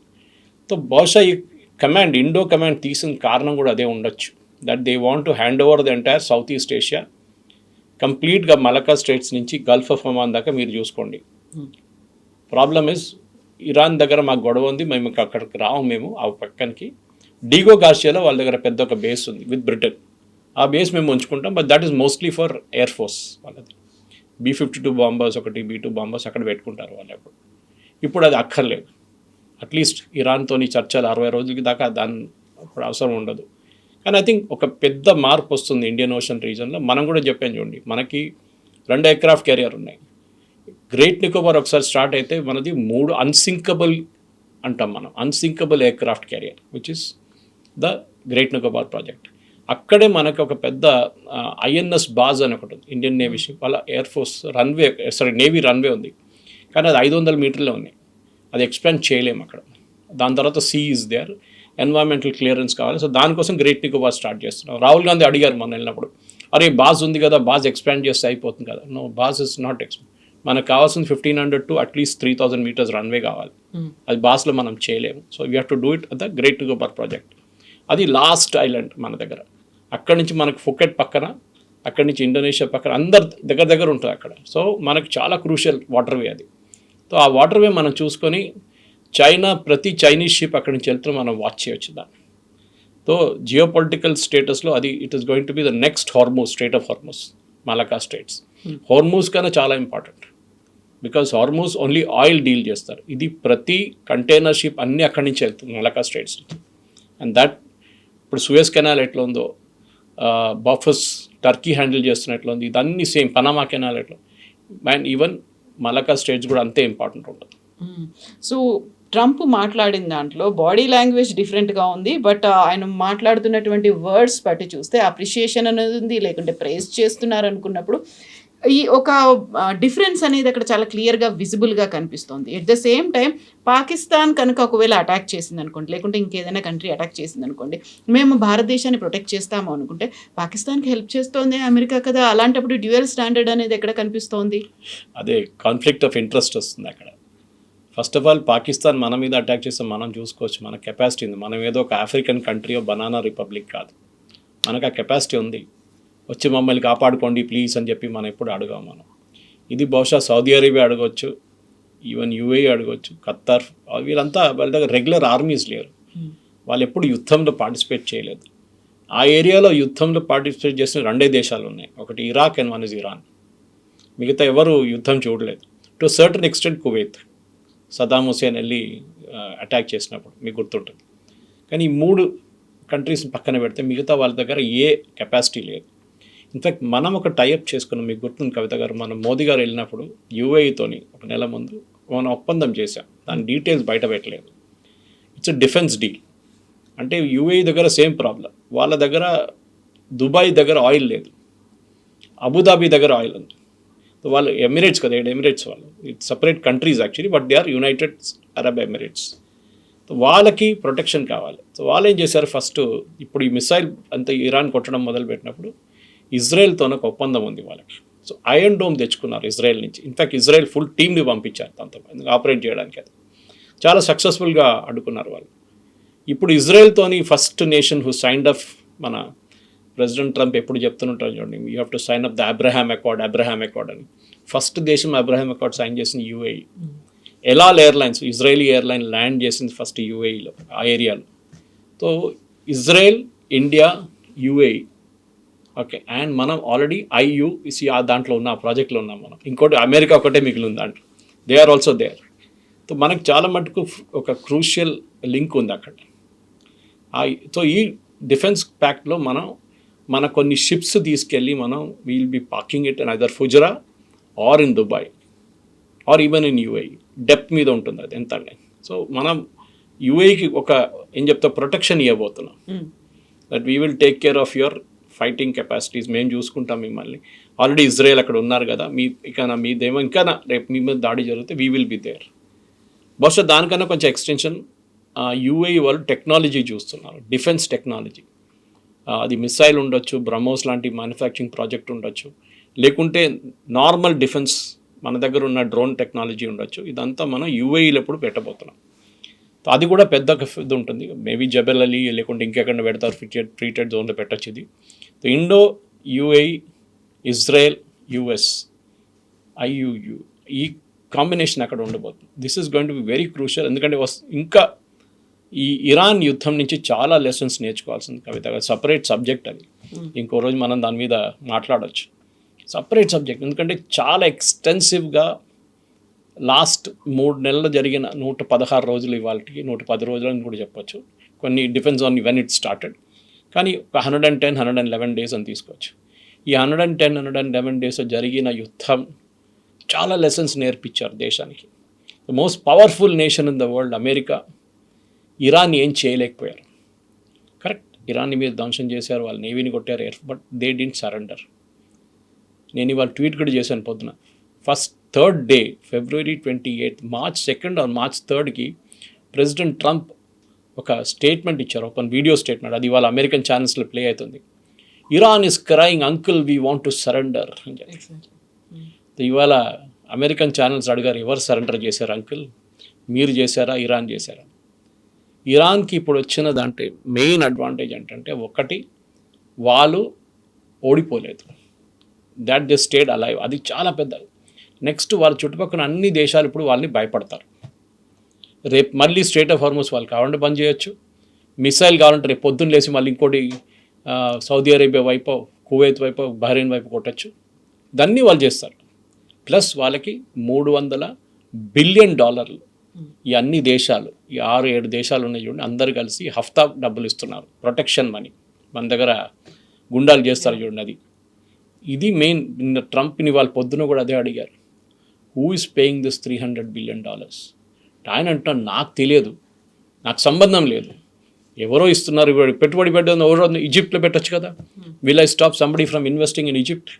సో బహుశా ఈ కమాండ్ ఇండో కమాండ్ తీసిన కారణం కూడా అదే ఉండొచ్చు. That they want to hand over the entire south east Asia కంప్లీట్గా మలకా స్ట్రైట్స్ నుంచి గల్ఫ్ ఆఫ్ ఒమాన్ దాకా మీరు చూసుకోండి. ప్రాబ్లమ్ ఇస్ ఇరాన్ దగ్గర మాకు గొడవ ఉంది, మేము అక్కడికి రాము, మేము ఆ పక్కనికి డీగో గార్షియాలో వాళ్ళ దగ్గర పెద్ద ఒక బేస్ ఉంది విత్ బ్రిటన్. ఆ బేస్ మేము ఉంచుకుంటాం, but that is mostly for air force. వాళ్ళది B-52 బాంబర్స్ ఒకటి B-2 బాంబర్స్ అక్కడ పెట్టుకుంటారు వాళ్ళు. ఇప్పుడు అది అక్కర్లేదు. అట్లీస్ట్ ఇరాన్తోని చర్చలు 60 రోజులకి దాకా దాని ఇప్పుడు అవసరం ఉండదు. కానీ ఐ థింక్ ఒక పెద్ద మార్పు వస్తుంది ఇండియన్ ఓషన్ రీజన్లో. మనం కూడా చెప్పాను చూడండి, మనకి 2 ఎయిర్క్రాఫ్ట్ క్యారియర్ ఉన్నాయి. గ్రేట్ నికోబార్ ఒకసారి స్టార్ట్ అయితే మనది 3 అన్సింకబుల్ అంటాం మనం, unsinkable aircraft carrier which is the great Nicobar project. అక్కడే మనకు ఒక పెద్ద INS బాజ్ అని ఒకటి ఉంది, ఇండియన్ నేవీ షిప్. వాళ్ళ air force runway navy runway ఉంది, కానీ అది 500 మీటర్లే ఉన్నాయి. అది ఎక్స్పాండ్ చేయలేము అక్కడ. దాని తర్వాత sea is there, environmental clearance కావాలి. సో దానికోసం గ్రేట్ నికోబార్ స్టార్ట్ చేస్తున్నాం. రాహుల్ గాంధీ అడిగారు మనం వెళ్ళినప్పుడు, అరే బాజ్ ఉంది కదా, బాజ్ ఎక్స్పాండ్ చేస్తే అయిపోతుంది కదా. No, base is not expand. మనకు కావాల్సింది 1500 to అట్లీస్ట్ 3000 మీటర్స్ రన్వే కావాలి. అది బాస్లో మనం చేయలేము. So we have to do it at the great Nicobar project. అది లాస్ట్ ఐలాండ్ మన దగ్గర. అక్కడి నుంచి మనకు ఫుకెట్ పక్కన, అక్కడి నుంచి ఇండోనేషియా పక్కన, అందరు దగ్గర దగ్గర ఉంటుంది అక్కడ. సో మనకు చాలా క్రూషియల్ వాటర్వే అది. సో ఆ వాటర్వే మనం చూసుకొని ప్రతి చైనీస్ షిప్ అక్కడి నుంచి వెళ్తే మనం వాచ్ చేయొచ్చు దాన్ని. సో జియో పొలిటికల్ స్టేటస్లో అది it is going to be the next Hormuz, straight of Hormuz, Malacca Strides. Hormuz కన్నా చాలా important, because Hormuz only oil deal చేస్తారు. ఇది ప్రతి కంటైనర్ షిప్ అన్నీ అక్కడి నుంచి వెళ్తుంది మలకా స్ట్రైట్స్ నుంచి. అండ్ దట్ ఇప్పుడు సూయజ్ కెనాల్ ఎట్లా ఉందో, బాఫస్ టర్కీ హ్యాండిల్ చేస్తున్న ఎట్లా ఉంది, ఇదన్నీ సేమ్. పనామా కెనాల్ ఎట్లా, అండ్ ఈవెన్ మలకా స్ట్రైట్స్ కూడా అంతే ఇంపార్టెంట్ ఉంటుంది. సో ట్రంప్ మాట్లాడిన దాంట్లో బాడీ లాంగ్వేజ్ డిఫరెంట్గా ఉంది, బట్ ఆయన మాట్లాడుతున్నటువంటి వర్డ్స్ బట్టి చూస్తే అప్రిషియేషన్ అనేది ఉంది, లేకుంటే ప్రైజ్ చేస్తున్నారు అనుకున్నప్పుడు ఈ ఒక డిఫరెన్స్ అనేది అక్కడ చాలా క్లియర్గా విజిబుల్గా కనిపిస్తుంది. At the same time Pakistan కనుక ఒకవేళ అటాక్ చేసింది అనుకోండి, లేకుంటే ఇంకేదైనా కంట్రీ అటాక్ చేసింది అనుకోండి, మేము భారతదేశాన్ని ప్రొటెక్ట్ చేస్తాము అనుకుంటే పాకిస్తాన్కి హెల్ప్ చేస్తోంది అమెరికా కదా. అలాంటప్పుడు డ్యూయల్ స్టాండర్డ్ అనేది ఎక్కడ కనిపిస్తోంది? అదే కాన్ఫ్లిక్ట్ ఆఫ్ ఇంట్రెస్ట్ వస్తుంది అక్కడ. ఫస్ట్ ఆఫ్ ఆల్ పాకిస్తాన్ మన మీద అటాక్ చేస్తే మనం చూసుకోవచ్చు, మన కెపాసిటీ ఉంది. మనం ఏదో ఒక ఆఫ్రికన్ కంట్రీ బనానా రిపబ్లిక్ కాదు, మనకు ఆ కెపాసిటీ ఉంది. వచ్చి మమ్మల్ని కాపాడుకోండి ప్లీజ్ అని చెప్పి మనం ఎప్పుడు అడగాం మనం. ఇది బహుశా సౌదీ అరేబియా అడగవచ్చు, ఈవెన్ UAE అడగవచ్చు, ఖత్తర్, వీళ్ళంతా వాళ్ళ దగ్గర రెగ్యులర్ ఆర్మీస్ లేరు. వాళ్ళు ఎప్పుడు యుద్ధంలో పార్టిసిపేట్ చేయలేదు. ఆ ఏరియాలో యుద్ధంలో పార్టిసిపేట్ చేసిన 2 దేశాలు ఉన్నాయి, ఒకటి Iraq and one is Iran. మిగతా ఎవరు యుద్ధం చూడలేదు. To certain extent Kuwait, Saddam Hussein వెళ్ళి అటాక్ చేసినప్పుడు మీకు గుర్తుంటుంది. కానీ ఈ 3 కంట్రీస్ని పక్కన పెడితే మిగతా వాళ్ళ దగ్గర ఏ కెపాసిటీ లేదు. ఇన్ఫ్యాక్ట్ మనం ఒక టైఅప్ చేసుకున్నాం, మీకు గుర్తుంది కవిత గారు, మనం మోదీ గారు వెళ్ళినప్పుడు UAEతోని 1 నెల ముందు మనం ఒప్పందం చేశాం. దాని డీటెయిల్స్ బయట పెట్టలేదు. It's defence deal. అంటే UAE దగ్గర సేమ్ ప్రాబ్లం, వాళ్ళ దగ్గర దుబాయ్ దగ్గర ఆయిల్ లేదు, అబుదాబి దగ్గర ఆయిల్ ఉంది. సో వాళ్ళు ఎమిరేట్స్ కదా, ఎమిరేట్స్ వాళ్ళు it's separate countries actually, but they are United Arab Emirates. So వాళ్ళకి ప్రొటెక్షన్ కావాలి. సో వాళ్ళు ఏం చేశారు, ఫస్ట్ ఇప్పుడు ఈ మిసైల్ అంతా ఇరాన్ కొట్టడం మొదలుపెట్టినప్పుడు ఇజ్రాయెల్తో ఒక ఒప్పందం ఉంది వాళ్ళకి. సో ఐరన్ డోమ్ తెచ్చుకున్నారు ఇజ్రాయెల్ నుంచి. ఇన్ఫ్యాక్ట్ ఇజ్రాయెల్ ఫుల్ టీమ్ని పంపించారు దాంతో ఆపరేట్ చేయడానికి. అది చాలా సక్సెస్ఫుల్గా అడ్డుకున్నారు వాళ్ళు. ఇప్పుడు ఇజ్రాయెల్తోని first nation who signed up, మన ప్రెసిడెంట్ ట్రంప్ ఎప్పుడు చెప్తుంటారు చూడండి, you have to sign up the Abraham Accord అని. ఫస్ట్ దేశం అబ్రహాం అకార్డ్ సైన్ చేసింది UAE. El Al airlines, Israeli airline land చేసింది ఫస్ట్ UAEలో, ఆ ఏరియాలో. So Israel, India, UAE, okay. And మనం ఆల్రెడీ IUC దాంట్లో ఉన్న ప్రాజెక్ట్లో ఉన్నాం మనం. ఇంకోటి అమెరికా ఒకటే మిగిలింది దాంట్లో, they are also there. So మనకు చాలా మటుకు ఒక క్రూషియల్ లింక్ ఉంది అక్కడ. సో ఈ డిఫెన్స్ ప్యాక్ట్లో మన కొన్ని షిప్స్ తీసుకెళ్ళి మనం will be parking it in either Fujairah or in Dubai or even in UAE. Depth మీద ఉంటుంది అది ఎంత అంటే. సో మనం UAEకి ఒక ఏం చెప్తా ప్రొటెక్షన్ ఇవ్వబోతున్నాం, that we will take care of your fighting capacities, మేము చూసుకుంటాం మిమ్మల్ని. ఆల్రెడీ ఇజ్రాయెల్ అక్కడ ఉన్నారు కదా, మీదేమో ఇంకా రేపు మీ మీద దాడి జరిగితే వీ విల్ బి దేర్. బహుశా దానికన్నా కొంచెం ఎక్స్టెన్షన్ యూఏఈ వాళ్ళు టెక్నాలజీ చూస్తున్నారు, డిఫెన్స్ టెక్నాలజీ. అది మిసైల్ ఉండొచ్చు, బ్రహ్మోస్ లాంటి మ్యానుఫ్యాక్చరింగ్ ప్రాజెక్ట్ ఉండొచ్చు, లేకుంటే నార్మల్ డిఫెన్స్ మన దగ్గర ఉన్న డ్రోన్ టెక్నాలజీ ఉండొచ్చు. ఇదంతా మనం యూఏఈలో ఎప్పుడు పెట్టబోతున్నాం. అది కూడా పెద్ద ఇది ఉంటుంది. మేబీ జబెల్ అలీ లేకుంటే ఇంకెక్కడ పెడతారు, ఫ్రీ ట్రేడ్ జోన్లో పెట్టచ్చు ఇది. ఇండో యూఏఈ ఇజ్రాయెల్ యుఎస్ ఐయుయు ఈ కాంబినేషన్ అక్కడ ఉండబోతుంది. This is going to be very crucial. ఎందుకంటే ఇంకా ఈ ఇరాన్ యుద్ధం నుంచి చాలా లెసన్స్ నేర్చుకోవాల్సింది కవిత. సపరేట్ సబ్జెక్ట్ అది, ఇంకో రోజు మనం దాని మీద మాట్లాడవచ్చు. సపరేట్ సబ్జెక్ట్, ఎందుకంటే చాలా ఎక్స్టెన్సివ్గా లాస్ట్ 3 నెలలు జరిగిన 116 రోజులు, ఇవాళకి 110 రోజులు అని కూడా చెప్పొచ్చు. కొన్ని depends on when it started, కానీ ఒక 111 డేస్ అని తీసుకోవచ్చు. ఈ 111 డేస్ జరిగిన యుద్ధం చాలా లెసన్స్ నేర్పించారు దేశానికి. The most powerful nation in the world America Iran ఏం చేయలేకపోయారు. కరెక్ట్, ఇరాన్ని మీరు ధ్వంసం చేశారు, వాళ్ళు నేవీని కొట్టారు, బట్ దే డింట్ సరెండర్. నేను ఇవాళ ట్వీట్ కూడా చేశాను పొద్దున. First third day February 28, March 2 or March 3కి ప్రెసిడెంట్ ట్రంప్ ఒక స్టేట్మెంట్ ఇచ్చారు, ఒక వీడియో స్టేట్మెంట్. అది ఇవాళ అమెరికన్ ఛానల్స్లో ప్లే అవుతుంది. Iran is crying uncle we want to surrender అని చెప్పి. ఇవాళ అమెరికన్ ఛానల్స్ అడిగారు, ఎవరు సరెండర్ చేశారు అంకుల్, మీరు చేశారా, ఇరాన్ చేశారా? ఇరాన్కి ఇప్పుడు వచ్చిన దాంట్లో మెయిన్ అడ్వాంటేజ్ ఏంటంటే, ఒకటి వాళ్ళు ఓడిపోలేదు, దాట్ దే స్టేడ్ అలైవ్, అది చాలా పెద్దది. నెక్స్ట్ వాళ్ళ చుట్టుపక్కల అన్ని దేశాలు ఇప్పుడు వాళ్ళని భయపడతారు. రేపు మళ్ళీ స్ట్రేట్ ఆఫ్ హార్మోస్ వాళ్ళు కావాలంటే బంద్ చేయొచ్చు, మిసైల్ కావాలంటే రేపు పొద్దున్న లేచి మళ్ళీ ఇంకోటి సౌదీ అరేబియా వైపు, కువైత్ వైపు, బహ్రెయిన్ వైపు కొట్టచ్చు. దాన్ని వాళ్ళు చేస్తారు. ప్లస్ వాళ్ళకి $300 బిలియన్ ఈ అన్ని దేశాలు, ఈ 6-7 దేశాలు ఉన్నాయి చూడండి, అందరు కలిసి హఫ్తా డబ్బులు ఇస్తున్నారు, ప్రొటెక్షన్ మనీ. మన దగ్గర గుండాలు చేస్తారు చూడండి, అది. ఇది మెయిన్. ట్రంప్ని వాళ్ళు పొద్దున కూడా అదే అడిగారు, who is paying this $300 billion? ఆయన అంటున్నాడు, నాకు తెలియదు, నాకు సంబంధం లేదు, ఎవరో ఇస్తున్నారు, పెట్టుబడి పెట్టడం ఎవరో ఈజిప్ట్లో పెట్టచ్చు కదా. Will I stop somebody from investing in Egypt?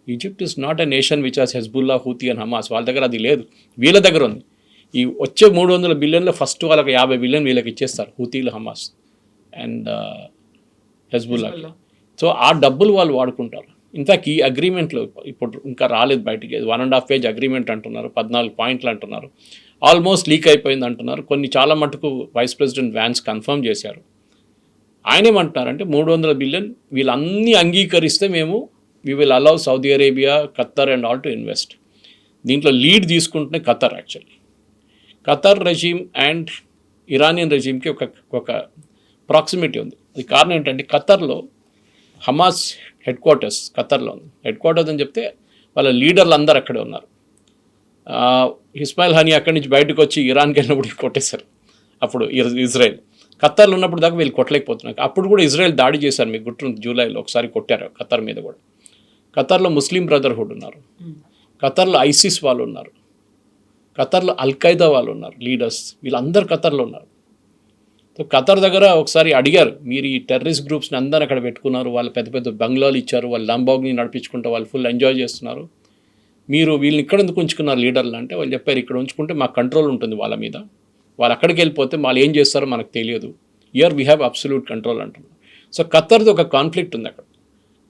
Egypt is not a nation which has Hezbollah, Houthi and Hamas. వాళ్ళ దగ్గర అది లేదు, వీళ్ళ దగ్గర ఉంది. ఈ వచ్చే $300 బిలియన్లో ఫస్ట్ వాళ్ళకి $50 బిలియన్ వీళ్ళకి ఇచ్చేస్తారు, హూతీలు, హమాస్ అండ్ హెజ్బుల్లాకి. సో ఆ డబ్బులు వాళ్ళు వాడుకుంటారు. ఇన్ఫ్యాక్ట్ ఈ అగ్రిమెంట్లో ఇప్పుడు ఇంకా రాలేదు బయటికి, 1.5 పేజ్ అగ్రిమెంట్ అంటున్నారు, 14 పాయింట్లు అంటున్నారు, ఆల్మోస్ట్ లీక్ అయిపోయింది అంటున్నారు. కొన్ని చాలా మటుకు వైస్ ప్రెసిడెంట్ వ్యాన్స్ కన్ఫర్మ్ చేశారు. ఆయన ఏమంటున్నారంటే, $300 బిలియన్ వీళ్ళన్నీ అంగీకరిస్తే మేము we will allow Saudi Arabia, Qatar and all to invest. దీంట్లో లీడ్ తీసుకుంటున్న Qatar. Actually Qatar regime and Iranian రెజీమ్కి ఒక ప్రాక్సిమిటీ ఉంది. అది కారణం ఏంటంటే, ఖత్తర్లో హమాస్ హెడ్ క్వార్టర్స్ ఖత్తర్లో ఉంది. హెడ్ క్వార్టర్స్ అని చెప్తే వాళ్ళ లీడర్లు అందరూ అక్కడే ఉన్నారు. ఇస్మాయిల్ హనీ అక్కడి నుంచి బయటకు వచ్చి ఇరాన్కి వెళ్ళినప్పుడు కొట్టేశారు. అప్పుడు ఇజ్రాయెల్ ఖత్తర్లో ఉన్నప్పుడు దాకా వీళ్ళు కొట్టలేకపోతున్నారు. అప్పుడు కూడా ఇజ్రాయెల్ దాడి చేశారు, మీకు గుర్తుంది, జూలైలో ఒకసారి కొట్టారు ఖత్తర్ మీద కూడా. ఖత్తర్లో ముస్లిం బ్రదర్హుడ్ ఉన్నారు, ఖత్తర్లో ఐసిస్ వాళ్ళు ఉన్నారు, ఖత్తర్లో అల్ఖైదా వాళ్ళు ఉన్నారు, లీడర్స్, వీళ్ళందరూ ఖత్తర్లో ఉన్నారు. సో ఖత్తర్ దగ్గర ఒకసారి అడిగారు, మీరు ఈ టెర్రరిస్ట్ గ్రూప్స్ని అందరూ అక్కడ పెట్టుకున్నారు, వాళ్ళు పెద్ద పెద్ద బంగ్లాలు ఇచ్చారు, వాళ్ళు లంబాగ్ని నడిపించుకుంటూ వాళ్ళు ఫుల్ ఎంజాయ్ చేస్తున్నారు, మీరు వీళ్ళని ఇక్కడ ఎందుకు ఉంచుకున్నారు లీడర్లు అంటే, వాళ్ళు చెప్పారు, ఇక్కడ ఉంచుకుంటే మాకు కంట్రోల్ ఉంటుంది వాళ్ళ మీద, వాళ్ళు అక్కడికి వెళ్ళిపోతే వాళ్ళు ఏం చేస్తారో మనకు తెలియదు, year we have absolute control అంటున్నారు. సో ఖత్తర్ది ఒక కాన్ఫ్లిక్ట్ ఉంది అక్కడ.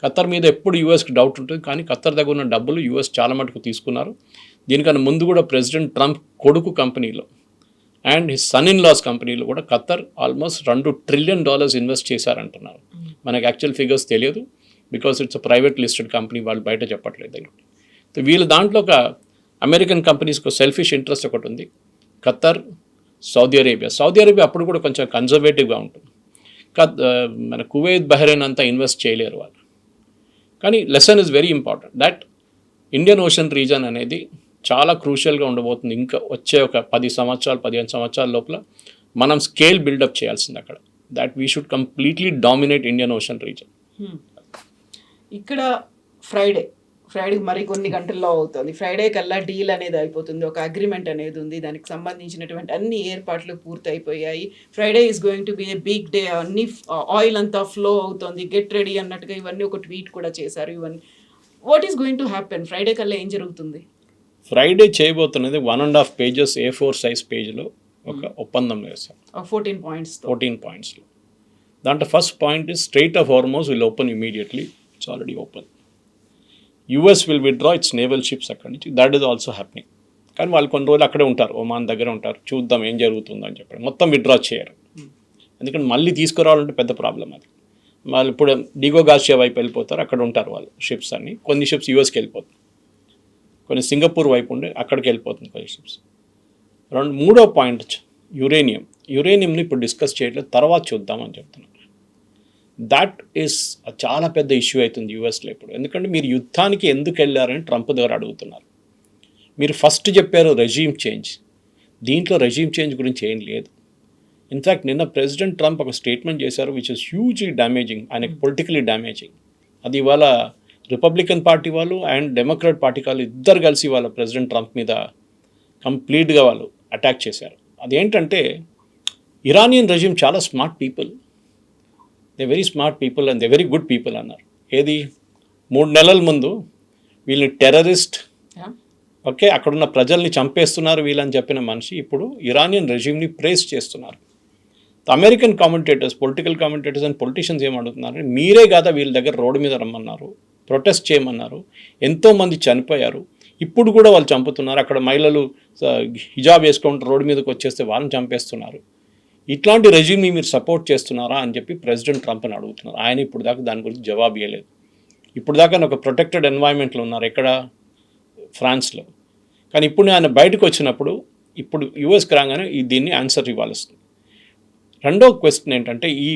ఖత్తర్ మీద ఎప్పుడు యూఎస్కి డౌట్ ఉంటుంది, కానీ ఖత్తర్ దగ్గర ఉన్న డబ్బులు యూఎస్ చాలా మటుకు తీసుకున్నారు. దీనికన్నా ముందు కూడా ప్రెసిడెంట్ ట్రంప్ కొడుకు కంపెనీలో and his son in law కంపెనీలో కూడా ఖత్తర్ ఆల్మోస్ట్ $2 ట్రిలియన్ ఇన్వెస్ట్ చేశారంటున్నారు. మనకు యాక్చువల్ ఫిగర్స్ తెలియదు, because it's private listed company, వాళ్ళు బయట చెప్పట్లేదు. సో వీళ్ళు దాంట్లో ఒక అమెరికన్ కంపెనీస్కి సెల్ఫిష్ ఇంట్రెస్ట్ ఒకటి ఉంది, ఖత్తర్, సౌదీ అరేబియా అప్పుడు కూడా కొంచెం కన్జర్వేటివ్గా ఉంటుంది. మన కువైత్, బహ్రెయిన్ అంతా ఇన్వెస్ట్ చేయలేరు వాళ్ళు. కానీ lesson is very important, that Indian ocean reason అనేది చాలా క్రూషియల్గా ఉండబోతుంది. ఇంకా వచ్చే ఒక 10-15 సంవత్సరాల లోపల మనం స్కేల్ బిల్డప్ చేయాల్సింది అక్కడ, that we should completely dominate Indian ocean reason. ఇక్కడ ఫ్రైడే మరి కొన్ని గంటల్లో అవుతుంది, ఫ్రైడే కల్లా డీల్ అనేది అయిపోతుంది, ఒక అగ్రిమెంట్ అనేది ఉంది, దానికి సంబంధించినటువంటి అన్ని ఏర్పాట్లు పూర్తి అయిపోయాయి. Friday is going to be a big day, అన్ని ఆయిల్ అంతా ఫ్లో అవుతుంది, గెట్ రెడీ అన్నట్టుగా ఇవన్నీ ఒక ట్వీట్ కూడా చేశారు. ఇవన్నీ what is going to happen? Friday కల్లా ఏం జరుగుతుంది? ఫ్రైడే చేయబోతున్నది 1.5 పేజెస్ A4 సైజ్ పేజ్లో ఒక ఒప్పందంలో వేశారు 14 పాయింట్స్ 14 పాయింట్స్లో. దాంట్లో first point is strait of Hormuz will open immediately. It's already open. US will withdraw it's naval ships అక్కడి నుంచి. That is also happening. కానీ వాళ్ళు కొన్ని రోజులు అక్కడే ఉంటారు, ఒమాన్ దగ్గర ఉంటారు, చూద్దాం ఏం జరుగుతుందో అని చెప్పి. మొత్తం విత్డ్రా చేయరు, ఎందుకంటే మళ్ళీ తీసుకురావాలంటే పెద్ద ప్రాబ్లం అది. వాళ్ళు ఇప్పుడు డిగో గార్షియా వైపు వెళ్ళిపోతారు, అక్కడ ఉంటారు వాళ్ళు షిప్స్ అన్ని. కొన్ని షిప్స్ యూఎస్కి వెళ్ళిపోతుంది, కొన్ని సింగపూర్ వైపు ఉండి అక్కడికి వెళ్ళిపోతుంది కొన్ని షిప్స్. మూడో పాయింట్ యురేనియం. యురేనియంని ఇప్పుడు డిస్కస్ చేయట్లేదు, తర్వాత చూద్దామని చెప్తున్నారు. దాట్ ఈస్ చాలా పెద్ద ఇష్యూ అవుతుంది యూఎస్లో ఇప్పుడు. ఎందుకంటే మీరు యుద్ధానికి ఎందుకు వెళ్ళారని ట్రంప్ దగ్గర అడుగుతున్నారు. మీరు ఫస్ట్ చెప్పారు రెజీమ్ చేంజ్, దీంట్లో రెజీమ్ చేంజ్ గురించి ఏం లేదు. ఇన్ఫ్యాక్ట్ నిన్న ప్రెసిడెంట్ ట్రంప్ ఒక స్టేట్మెంట్ చేశారు విచ్ ఇస్ హ్యూజ్లీ డ్యామేజింగ్, ఆయనకి పొలిటికలీ డ్యామేజింగ్. అది ఇవాళ రిపబ్లికన్ పార్టీ వాళ్ళు అండ్ డెమోక్రాట్ పార్టీ వాళ్ళు ఇద్దరు కలిసి వాళ్ళ ప్రెసిడెంట్ ట్రంప్ మీద కంప్లీట్గా వాళ్ళు అటాక్ చేశారు. అదేంటంటే ఇరానియన్ రెజ్యూమ్ చాలా smart people, they very smart people and they very good people అన్నారు. ఏది 3 నెలల ముందు వీళ్ళని టెర్రరిస్ట్, ఓకే అక్కడున్న ప్రజల్ని చంపేస్తున్నారు వీళ్ళని చెప్పిన మనిషి ఇప్పుడు ఇరానియన్ రెజ్యూమ్ని ప్రేస్ చేస్తున్నారు. American commentators, political commentators and politicians ఏమడుగుతున్నారు, మీరే కదా వీళ్ళ దగ్గర రోడ్డు మీద రమ్మన్నారు, ప్రొటెస్ట్ చేయమన్నారు, ఎంతోమంది చనిపోయారు, ఇప్పుడు కూడా వాళ్ళు చంపుతున్నారు, అక్కడ మహిళలు హిజాబ్ వేసుకుంటూ రోడ్డు మీదకి వచ్చేస్తే వాళ్ళని చంపేస్తున్నారు, ఇట్లాంటి రెజ్యూమ్ని మీరు సపోర్ట్ చేస్తున్నారా అని చెప్పి ప్రెసిడెంట్ ట్రంప్ని అడుగుతున్నారు. ఆయన ఇప్పుడు దాకా దాని గురించి జవాబు ఇవ్వలేదు. ఇప్పుడు దాకా ఒక ప్రొటెక్టెడ్ ఎన్వైర్న్మెంట్లో ఉన్నారు ఎక్కడ, ఫ్రాన్స్లో. కానీ ఇప్పుడు ఆయన బయటకు వచ్చినప్పుడు ఇప్పుడు యూఎస్కి రాగానే దీన్ని ఆన్సర్ ఇవ్వాల్సింది. రెండో క్వశ్చన్ ఏంటంటే ఈ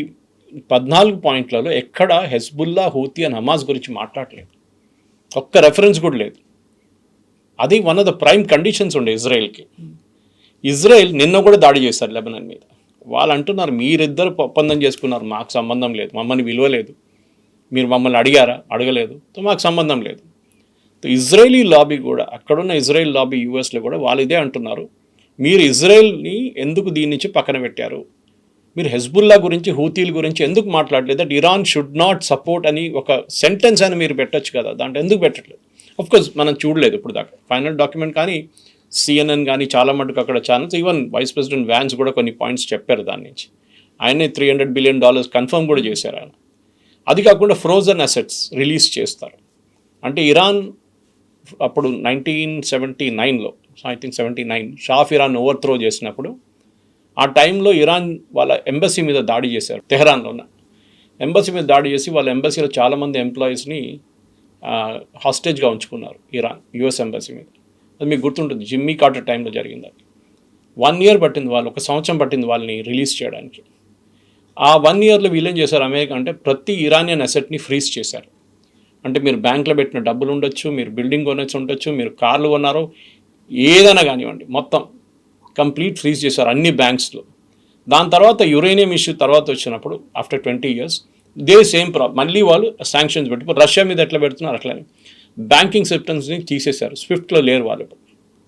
14 పాయింట్లలో ఎక్కడ హెజ్బుల్లా, హూతీ అండ్ హమాస్ గురించి మాట్లాడలేదు, ఒక్క రెఫరెన్స్ కూడా లేదు. అది one of the prime conditions ఉండే ఇజ్రాయెల్కి. ఇజ్రాయెల్ నిన్న కూడా దాడి చేశారు లెబనాన్ మీద. వాళ్ళు అంటున్నారు మీరిద్దరు ఒప్పందం చేసుకున్నారు, మాకు సంబంధం లేదు, మమ్మల్ని విలువలేదు, మీరు మమ్మల్ని అడిగారా, అడగలేదు, మాకు సంబంధం లేదు. ఇజ్రాయేలీ లాబీ కూడా, అక్కడున్న ఇజ్రాయెల్ లాబీ యూఎస్లో కూడా వాళ్ళు ఇదే అంటున్నారు, మీరు ఇజ్రాయెల్ని ఎందుకు దీని నుంచి పక్కన పెట్టారు, మీరు హెజ్బుల్లా గురించి, హూతీల గురించి ఎందుకు మాట్లాడలేదు, that Iran should not support అని ఒక సెంటెన్స్ అని మీరు పెట్టచ్చు కదా, దాంట్లో ఎందుకు పెట్టట్లేదు. అఫ్కోర్స్ మనం చూడలేదు ఇప్పుడు దాకా ఫైనల్ డాక్యుమెంట్, కానీ సిఎన్ఎన్ కానీ చాలా మటుకు అక్కడ channels, even vice president Vance కూడా కొన్ని పాయింట్స్ చెప్పారు దాని నుంచి. ఆయనే $300 బిలియన్ కన్ఫర్మ్ కూడా చేశారు ఆయన. అది కాకుండా ఫ్రోజన్ అసెట్స్ రిలీజ్ చేస్తారు. అంటే ఇరాన్ అప్పుడు 1979లో, I think 79, Shah of Iran overthrow చేసినప్పుడు ఆ టైంలో ఇరాన్ వాళ్ళ ఎంబసీ మీద దాడి చేశారు. తెహరాన్లో ఉన్న ఎంబసీ మీద దాడి చేసి వాళ్ళ ఎంబసీలో చాలామంది ఎంప్లాయీస్ని హాస్టేజ్గా ఉంచుకున్నారు ఇరాన్, యుఎస్ ఎంబసీ మీద. అది మీకు గుర్తుంటుంది, జిమ్మీ కార్టర్ టైంలో జరిగింది. అది 1 year పట్టింది, వాళ్ళు 1 సంవత్సరం పట్టింది వాళ్ళని రిలీజ్ చేయడానికి. ఆ 1 yearలో వీళ్ళేం చేశారు అమెరికా అంటే, ప్రతి ఇరానియన్ అసెట్ని ఫ్రీజ్ చేశారు. అంటే మీరు బ్యాంక్లో పెట్టిన డబ్బులు ఉండొచ్చు, మీరు బిల్డింగ్ కొనొచ్చు ఉండొచ్చు, మీరు కార్లు కొన్నారో ఏదైనా కానివ్వండి, మొత్తం కంప్లీట్ ఫ్రీజ్ చేశారు అన్ని బ్యాంక్స్లో. దాని తర్వాత యురేనియం ఇష్యూ తర్వాత వచ్చినప్పుడు ఆఫ్టర్ 20 years దే సేమ్ మళ్ళీ వాళ్ళు శాంక్షన్స్ పెట్టి, ఇప్పుడు రష్యా మీద ఎట్లా పెడుతున్నారు అట్లనే బ్యాంకింగ్ సిస్టమ్స్ని తీసేశారు. స్విఫ్ట్లో లేరు వాళ్ళు ఇప్పుడు.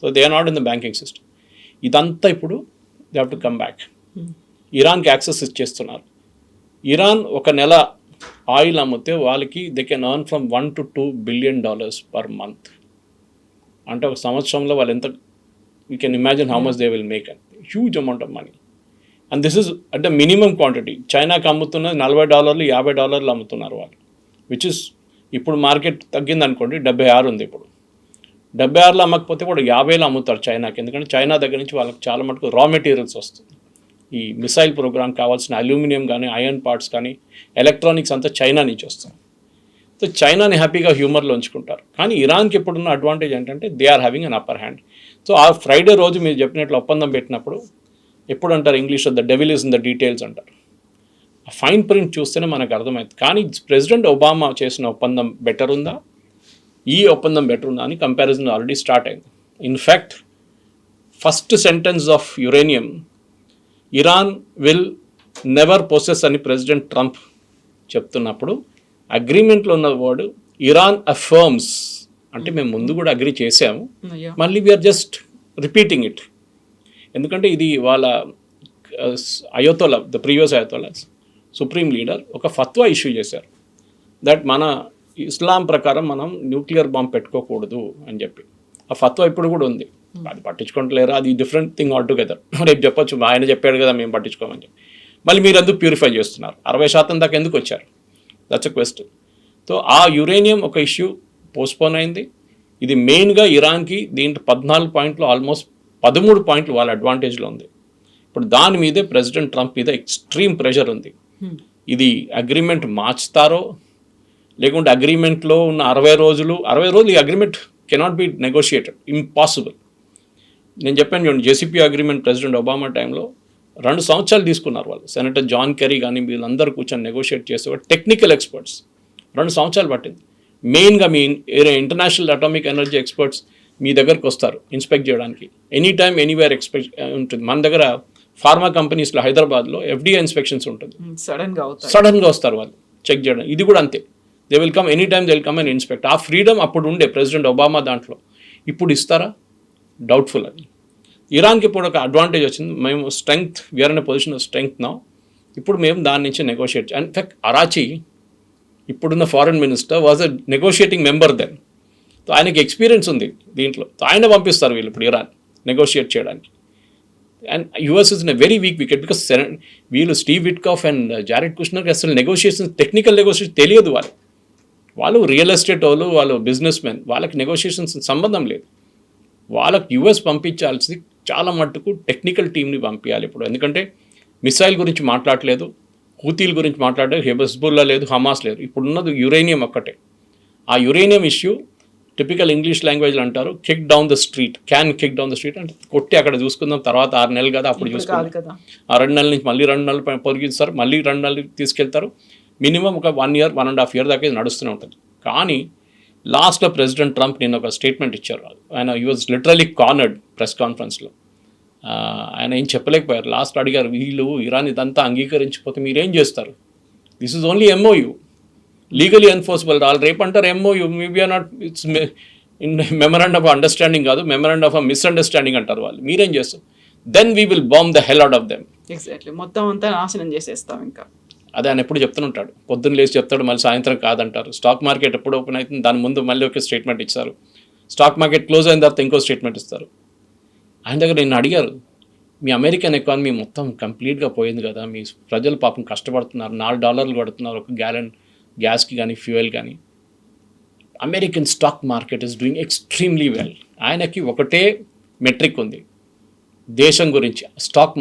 So they are not in the banking system. ఇదంతా ఇప్పుడు they have to come back. ఇరాన్కి యాక్సెస్ ఇచ్చేస్తున్నారు. ఇరాన్ ఒక నెల ఆయిల్ అమ్మితే వాళ్ళకి they can earn from $1 to $2 billion per month. అంటే ఒక సంవత్సరంలో వాళ్ళు ఎంత, you can imagine how much they will make and huge amount of money. And this is అంటే మినిమం క్వాంటిటీ. చైనాకి అమ్ముతున్నది $40, $50 అమ్ముతున్నారు వాళ్ళు, విచ్ ఇస్ ఇప్పుడు మార్కెట్ తగ్గింది అనుకోండి, 76 ఉంది ఇప్పుడు. 76లో అమ్మకపోతే కూడా 50లో అమ్ముతారు చైనాకి, ఎందుకంటే చైనా దగ్గర నుంచి వాళ్ళకి చాలా మటుకు రా మెటీరియల్స్ వస్తుంది. ఈ మిసైల్ ప్రోగ్రామ్ కావాల్సిన అల్యూమినియం కానీ, ఐరన్ పార్ట్స్ కానీ, ఎలక్ట్రానిక్స్ అంతా చైనా నుంచి వస్తుంది. సో చైనాని హ్యాపీగా హ్యూమర్లో ఉంచుకుంటారు. కానీ ఇరాన్కి ఇప్పుడున్న అడ్వాంటేజ్ ఏంటంటే they are having an upper hand. So ఆ ఫ్రైడే రోజు మీరు చెప్పినట్లు ఒప్పందం పెట్టినప్పుడు ఎప్పుడు అంటారు ఇంగ్లీష్లో, the devil is in the details అంటారు. ఆ ఫైన్ ప్రింట్ చూస్తేనే మనకు అర్థమవుతుంది. కానీ ప్రెసిడెంట్ ఒబామా చేసిన ఒప్పందం బెటర్ ఉందా, ఈ ఒప్పందం బెటర్ ఉందా అని కంపారిజన్ ఆల్రెడీ స్టార్ట్ అయింది. In fact first sentence of uranium, Iran will never possess అని ప్రెసిడెంట్ ట్రంప్ చెప్తున్నప్పుడు అగ్రిమెంట్లో ఉన్న వర్డ్ ఇరాన్ అఫర్మ్స్, అంటే మేము ముందు కూడా అగ్రి చేసాము, మళ్ళీ వీఆర్ జస్ట్ రిపీటింగ్ ఇట్. ఎందుకంటే ఇది వాళ్ళ అయోతోలా, ద ప్రీవియస్ అయోతోలాస్, సుప్రీం లీడర్ ఒక ఫత్వా ఇష్యూ చేశారు దట్ మన ఇస్లాం ప్రకారం మనం న్యూక్లియర్ బాంబ్ పెట్టుకోకూడదు అని చెప్పి. ఆ ఫత్వా ఇప్పుడు కూడా ఉంది. అది పట్టించుకుంటలేరా, అది డిఫరెంట్ థింగ్ ఆల్ టుగెదర్. రేపు చెప్పొచ్చు ఆయన చెప్పాడు కదా మేము పట్టించుకోమని చెప్పి. మళ్ళీ మీరు ఎందుకు ప్యూరిఫై చేస్తున్నారు, 60% దాకా ఎందుకు వచ్చారు, దట్స్ అ క్వశ్చన్. సో ఆ యురేనియం ఒక ఇష్యూ పోస్ట్పోన్ అయింది. ఇది మెయిన్గా ఇరాన్కి దీంట్లో 14 పాయింట్లు ఆల్మోస్ట్ 13 పాయింట్లు వాళ్ళ అడ్వాంటేజ్లో ఉంది. ఇప్పుడు దాని మీదే ప్రెసిడెంట్ ట్రంప్ మీద ఎక్స్ట్రీమ్ ప్రెషర్ ఉంది. ఇది అగ్రిమెంట్ మార్చుతారో లేకుంటే అగ్రిమెంట్లో ఉన్న 60 రోజులు ఈ agreement cannot be negotiated, impossible. నేను చెప్పాను చూడండి, జేసీపీ అగ్రిమెంట్ ప్రెసిడెంట్ ఒబామా టైంలో 2 సంవత్సరాలు తీసుకున్నారు వాళ్ళు. సెనేటర్ జాన్ కెరీ కానీ వీళ్ళందరూ కూర్చొని నెగోషియేట్ చేస్తే టెక్నికల్ ఎక్స్పర్ట్స్ 2 సంవత్సరాలు పట్టింది. మెయిన్గా మీ ఇంటర్నేషనల్ అటామిక్ ఎనర్జీ ఎక్స్పర్ట్స్ మీ దగ్గరకు వస్తారు ఇన్స్పెక్ట్ చేయడానికి, ఎనీ టైమ్ ఎనీవేర్ ఎక్స్పెక్ట్ ఉంటుంది. మన దగ్గర ఫార్మా కంపెనీస్లో హైదరాబాద్లో ఎఫ్డీఏ ఇన్స్పెక్షన్స్ ఉంటుంది, సడన్గా వస్తారు వాళ్ళు చెక్ చేయడానికి. ఇది కూడా అంతే, they will come any time, they will come and inspect. ఆ ఫ్రీడమ్ అప్పుడు ఉండే ప్రెసిడెంట్ ఒబామా దాంట్లో, ఇప్పుడు ఇస్తారా, డౌట్ఫుల్. అది ఇరాన్కి ఇప్పుడు ఒక అడ్వాంటేజ్ వచ్చింది, మేము strength, we are in position of strength now. ఇప్పుడు మేము దాని నుంచి నెగోషియేట్. ఇన్ఫాక్ట్ అరాచీ ఇప్పుడున్న foreign minister was a negotiating member then. So ఆయనకి ఎక్స్పీరియన్స్ ఉంది దీంట్లో. ఆయన పంపిస్తారు వీళ్ళు ఇప్పుడు ఇరాన్ నెగోషియేట్ చేయడానికి. And US is in a very weak wicket, because వీళ్ళు స్టీవ్ విట్కాఫ్ అండ్ జారెడ్ కుష్నర్కి అసలు నెగోషియేషన్స్, టెక్నికల్ నెగోషియేషన్ తెలియదు. వాళ్ళు రియల్ ఎస్టేట్ వాళ్ళు బిజినెస్ మెన్, వాళ్ళకి నెగోషియేషన్స్ సంబంధం లేదు. వాళ్ళకి యూఎస్ పంపించాల్సింది చాలా మట్టుకు టెక్నికల్ టీమ్ని పంపించాలి ఇప్పుడు. ఎందుకంటే మిసైల్ గురించి మాట్లాడలేదు, హూతీల గురించి మాట్లాడలేదు, హెబస్బుల్లా లేదు, హమాస్ లేదు. ఇప్పుడున్నది యురేనియం ఒక్కటే. ఆ యురేనియం ఇష్యూ టిపికల్ ఇంగ్లీష్ లాంగ్వేజ్లో అంటారు kick down the street, kick down the street అంటే కొట్టి అక్కడ చూసుకుందాం, తర్వాత 6 నెలలు కదా అప్పుడు చూసుకుందాం. ఆ 2 నెలల నుంచి మళ్ళీ 2 నెలలు పొరిగిస్తారు, మళ్ళీ 2 నెలలు తీసుకెళ్తారు. మినిమం ఒక 1 year 1.5 year దాకా ఇది నడుస్తూనే ఉంటుంది. కానీ లాస్ట్లో ప్రెసిడెంట్ ట్రంప్ నిన్న ఒక స్టేట్మెంట్ ఇచ్చారు. ఆయన you was literally cornered press కాన్ఫరెన్స్లో. ఆయన ఏం చెప్పలేకపోయారు. లాస్ట్ అడిగారు, వీళ్ళు ఇరాన్ ఇదంతా అంగీకరించిపోతే మీరేం చేస్తారు, this is only MOU, legally enforceable. వాళ్ళు రేపు అంటారు MOU, maybe or not, it's memorandum of understanding కాదు, మెమరాండం ఆఫ్ మిస్అండర్స్టాండింగ్ అంటారు వాళ్ళు. మీరేం చేస్తారు, then we will bomb the hell out of them. Exactly, మొత్తం అంతా నాశనం చేసేస్తాం ఇంకా. అదే ఆయన ఎప్పుడు చెప్తుంటాడు, పొద్దున్న లేచి చెప్తాడు, మళ్ళీ సాయంత్రం కాదంటారు. స్టాక్ మార్కెట్ ఎప్పుడు ఓపెన్ అవుతుంది దాని ముందు మళ్ళీ ఒక స్టేట్మెంట్ ఇస్తారు, స్టాక్ మార్కెట్ క్లోజ్ అయిన తర్వాత ఇంకో స్టేట్మెంట్ ఇస్తారు. ఆయన దగ్గర నిన్ను అడిగారు, మీ అమెరికన్ ఎకానమీ మొత్తం కంప్లీట్గా పోయింది కదా, మీ ప్రజలు పాపం కష్టపడుతున్నారు, $4 కొడుతున్నారు ఒక గ్యాలన్ గ్యాస్కి కానీ ఫ్యూయల్ కానీ, American stock market is doing extremely well. ఆయనకి ఒకటే మెట్రిక్ ఉంది దేశం గురించి, స్టాక్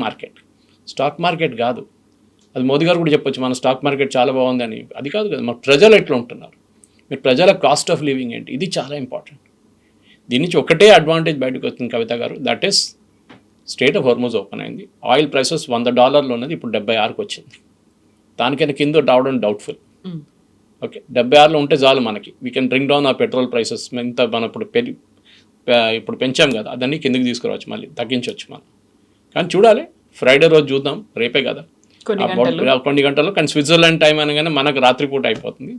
మార్కెట్ కాదు. అది మోదీ గారు కూడా చెప్పొచ్చు, మన స్టాక్ మార్కెట్ చాలా బాగుంది అని. అది కాదు కదా, మన ప్రజలు ఎట్లా ఉంటున్నారు, మీరు ప్రజల కాస్ట్ ఆఫ్ లివింగ్ ఏంటి, ఇది చాలా ఇంపార్టెంట్. దీని నుంచి ఒకటే అడ్వాంటేజ్ బయటకు వస్తుంది కవిత గారు, that is state of Hormuz open అయింది. ఆయిల్ ప్రైసెస్ $100 ఉన్నది, ఇప్పుడు 76కి వచ్చింది. దానికైనా కింద రావడం డౌట్ఫుల్. ఓకే, 76లో ఉంటే చాలు మనకి, వీ కెన్ బ్రింగ్ డౌన్ ఆ పెట్రోల్ ప్రైసెస్. ఇంత మనం ఇప్పుడు పెంచాం కదా, అదన్నీ కిందకి తీసుకురావచ్చు, మళ్ళీ తగ్గించవచ్చు మనం. కానీ చూడాలి, ఫ్రైడే రోజు చూద్దాం, రేపే కదా, కొన్ని గంటల్లో. కానీ స్విట్జర్లాండ్ టైం అనగానే మనకు రాత్రిపూట అయిపోతుంది.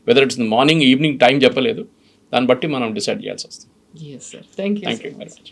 Whether it's morning evening time చెప్పలేదు, దాన్ని బట్టి మనం డిసైడ్ చేయాల్సి వస్తుంది. Yes, sir. Thank you very much.